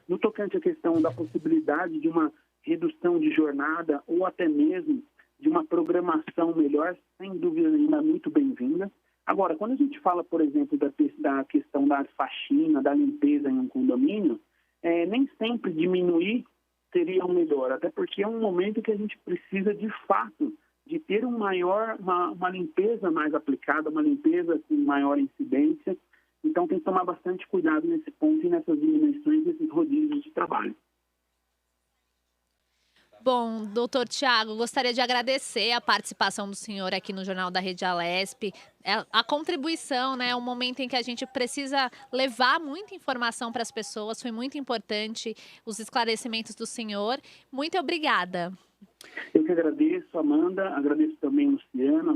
No tocante à questão da possibilidade de uma redução de jornada ou até mesmo de uma programação melhor, sem dúvida nenhuma, muito bem-vinda. Agora, quando a gente fala, por exemplo, da questão da faxina, da limpeza em um condomínio, nem sempre diminuir seria o melhor, até porque é um momento que a gente precisa, de fato, de ter uma limpeza mais aplicada, uma limpeza com maior incidência. Então, tem que tomar bastante cuidado nesse ponto e nessas diminuições desses rodízios de trabalho. Bom, doutor Tiago, gostaria de agradecer a participação do senhor aqui no Jornal da Rede Alesp. A contribuição, né, é um momento em que a gente precisa levar muita informação para as pessoas. Foi muito importante os esclarecimentos do senhor. Muito obrigada. Eu que agradeço, Amanda, agradeço também a Luciana,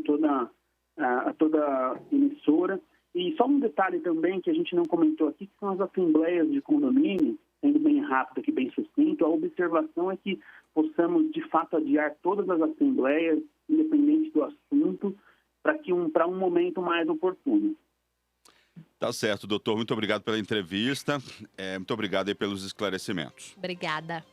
a toda a emissora. E só um detalhe também que a gente não comentou aqui, que são as assembleias de condomínio, sendo bem rápido aqui, bem sucinto. A observação é que possamos, de fato, adiar todas as assembleias, independente do assunto, para um momento mais oportuno. Tá certo, doutor. Muito obrigado pela entrevista. Muito obrigado aí pelos esclarecimentos. Obrigada.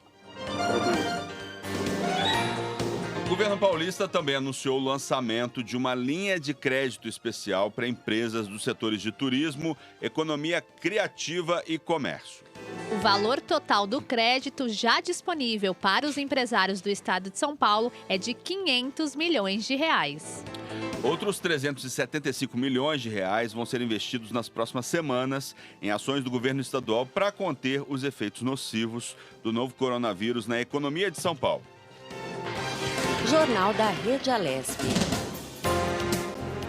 O governo paulista também anunciou o lançamento de uma linha de crédito especial para empresas dos setores de turismo, economia criativa e comércio. O valor total do crédito já disponível para os empresários do estado de São Paulo é de 500 milhões de reais. Outros 375 milhões de reais vão ser investidos nas próximas semanas em ações do governo estadual para conter os efeitos nocivos do novo coronavírus na economia de São Paulo. Jornal da Rede Alesp.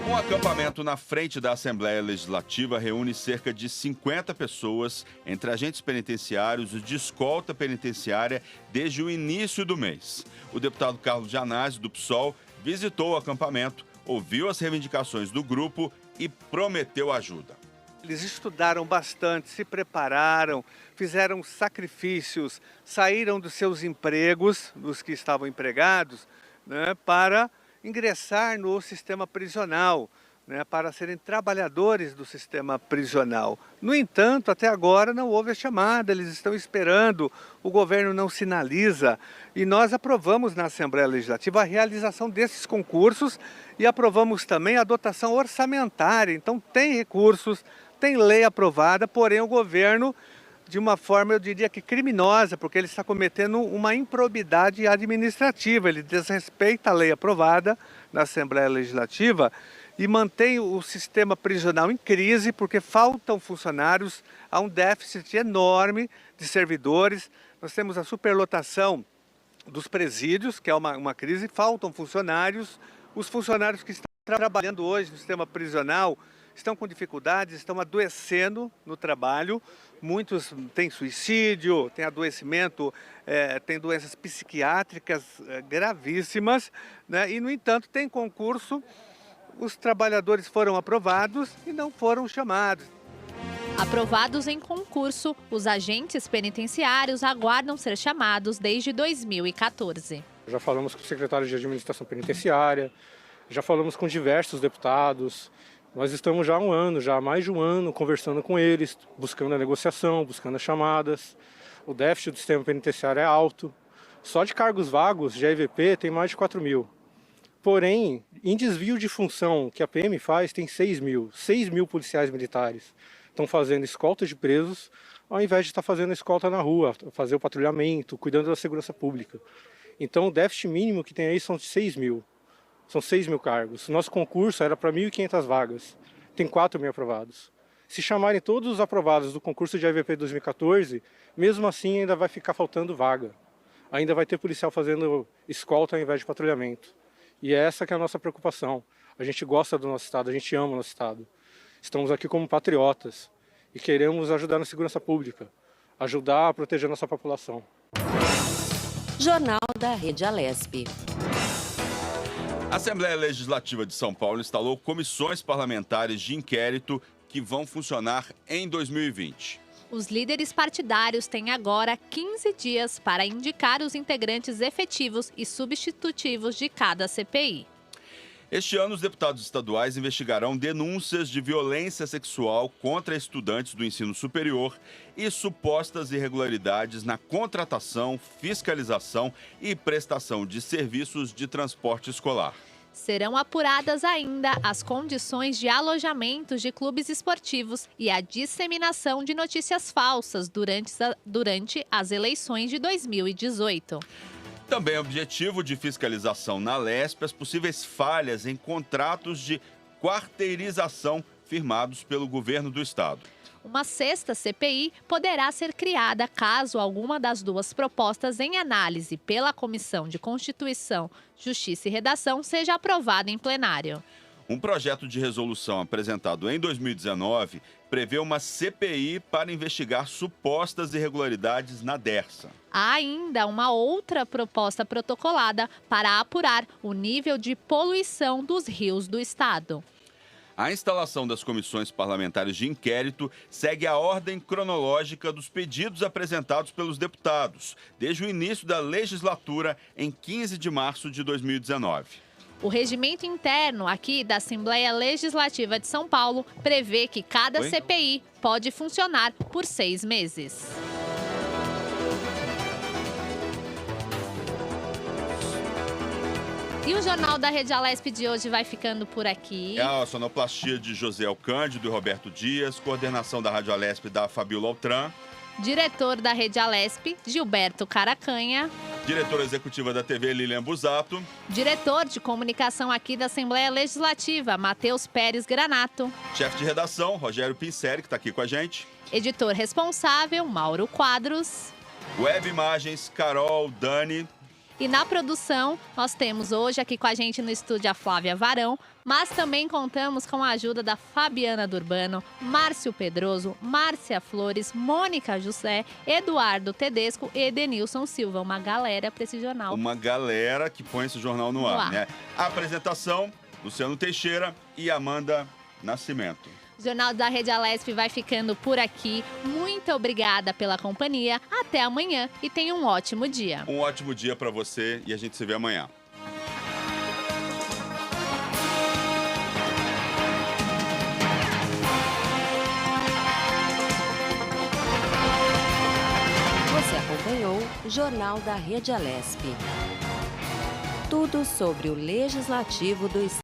Um acampamento na frente da Assembleia Legislativa reúne cerca de 50 pessoas, entre agentes penitenciários e de escolta penitenciária, desde o início do mês. O deputado Carlos Gianazzi, do PSOL, visitou o acampamento, ouviu as reivindicações do grupo e prometeu ajuda. Eles estudaram bastante, se prepararam, fizeram sacrifícios, saíram dos seus empregos, dos que estavam empregados, né, para ingressar no sistema prisional, né, para serem trabalhadores do sistema prisional. No entanto, até agora não houve a chamada, eles estão esperando, o governo não sinaliza. E nós aprovamos na Assembleia Legislativa a realização desses concursos e aprovamos também a dotação orçamentária. Então tem recursos, tem lei aprovada, porém o governo, de uma forma, eu diria que criminosa, porque ele está cometendo uma improbidade administrativa. Ele desrespeita a lei aprovada na Assembleia Legislativa e mantém o sistema prisional em crise, porque faltam funcionários, há um déficit enorme de servidores. Nós temos a superlotação dos presídios, que é uma crise, faltam funcionários. Os funcionários que estão trabalhando hoje no sistema prisional estão com dificuldades, estão adoecendo no trabalho. Muitos têm suicídio, têm adoecimento, têm doenças psiquiátricas gravíssimas, né? E, no entanto, tem concurso, os trabalhadores foram aprovados e não foram chamados. Aprovados em concurso, os agentes penitenciários aguardam ser chamados desde 2014. Já falamos com o secretário de Administração Penitenciária, já falamos com diversos deputados. Nós estamos já há mais de um ano, conversando com eles, buscando a negociação, buscando as chamadas. O déficit do sistema penitenciário é alto. Só de cargos vagos de EVP tem mais de 4 mil. Porém, em desvio de função que a PM faz, tem 6 mil. 6 mil policiais militares estão fazendo escolta de presos, ao invés de estar fazendo escolta na rua, fazer o patrulhamento, cuidando da segurança pública. Então, o déficit mínimo que tem aí são de 6 mil. São 6 mil cargos. Nosso concurso era para 1.500 vagas. Tem 4 mil aprovados. Se chamarem todos os aprovados do concurso de AVP 2014, mesmo assim ainda vai ficar faltando vaga. Ainda vai ter policial fazendo escolta ao invés de patrulhamento. E é essa que é a nossa preocupação. A gente gosta do nosso estado, a gente ama o nosso estado. Estamos aqui como patriotas e queremos ajudar na segurança pública, ajudar a proteger a nossa população. Jornal da Rede Alesp. A Assembleia Legislativa de São Paulo instalou comissões parlamentares de inquérito que vão funcionar em 2020. Os líderes partidários têm agora 15 dias para indicar os integrantes efetivos e substitutivos de cada CPI. Este ano, os deputados estaduais investigarão denúncias de violência sexual contra estudantes do ensino superior e supostas irregularidades na contratação, fiscalização e prestação de serviços de transporte escolar. Serão apuradas ainda as condições de alojamentos de clubes esportivos e a disseminação de notícias falsas durante as eleições de 2018. Também objetivo de fiscalização na Lespe as possíveis falhas em contratos de quarteirização firmados pelo governo do estado. Uma sexta CPI poderá ser criada caso alguma das duas propostas em análise pela Comissão de Constituição, Justiça e Redação seja aprovada em plenário. Um projeto de resolução apresentado em 2019 prevê uma CPI para investigar supostas irregularidades na Dersa. Há ainda uma outra proposta protocolada para apurar o nível de poluição dos rios do estado. A instalação das comissões parlamentares de inquérito segue a ordem cronológica dos pedidos apresentados pelos deputados, desde o início da legislatura, em 15 de março de 2019. O regimento interno aqui da Assembleia Legislativa de São Paulo prevê que cada CPI pode funcionar por 6 meses. E o Jornal da Rede Alesp de hoje vai ficando por aqui. É a sonoplastia de José Alcândido e Roberto Dias, coordenação da Rádio Alesp da Fabiola Altran. Diretor da Rede Alesp, Gilberto Caracanha. Diretora executiva da TV, Lilian Busato. Diretor de comunicação aqui da Assembleia Legislativa, Matheus Pérez Granato. Chefe de redação, Rogério Pinceri, que está aqui com a gente. Editor responsável, Mauro Quadros. Web Imagens, Carol, Dani. E na produção, nós temos hoje aqui com a gente no estúdio a Flávia Varão, mas também contamos com a ajuda da Fabiana Durbano, Márcio Pedroso, Márcia Flores, Mônica José, Eduardo Tedesco e Edenilson Silva. Uma galera para esse jornal. Uma galera que põe esse jornal no ar, né? A apresentação, Luciano Teixeira e Amanda Nascimento. O Jornal da Rede Alesp vai ficando por aqui. Muito obrigada pela companhia. Até amanhã e tenha um ótimo dia. Um ótimo dia para você e a gente se vê amanhã. Você acompanhou o Jornal da Rede Alesp. Tudo sobre o Legislativo do Estado.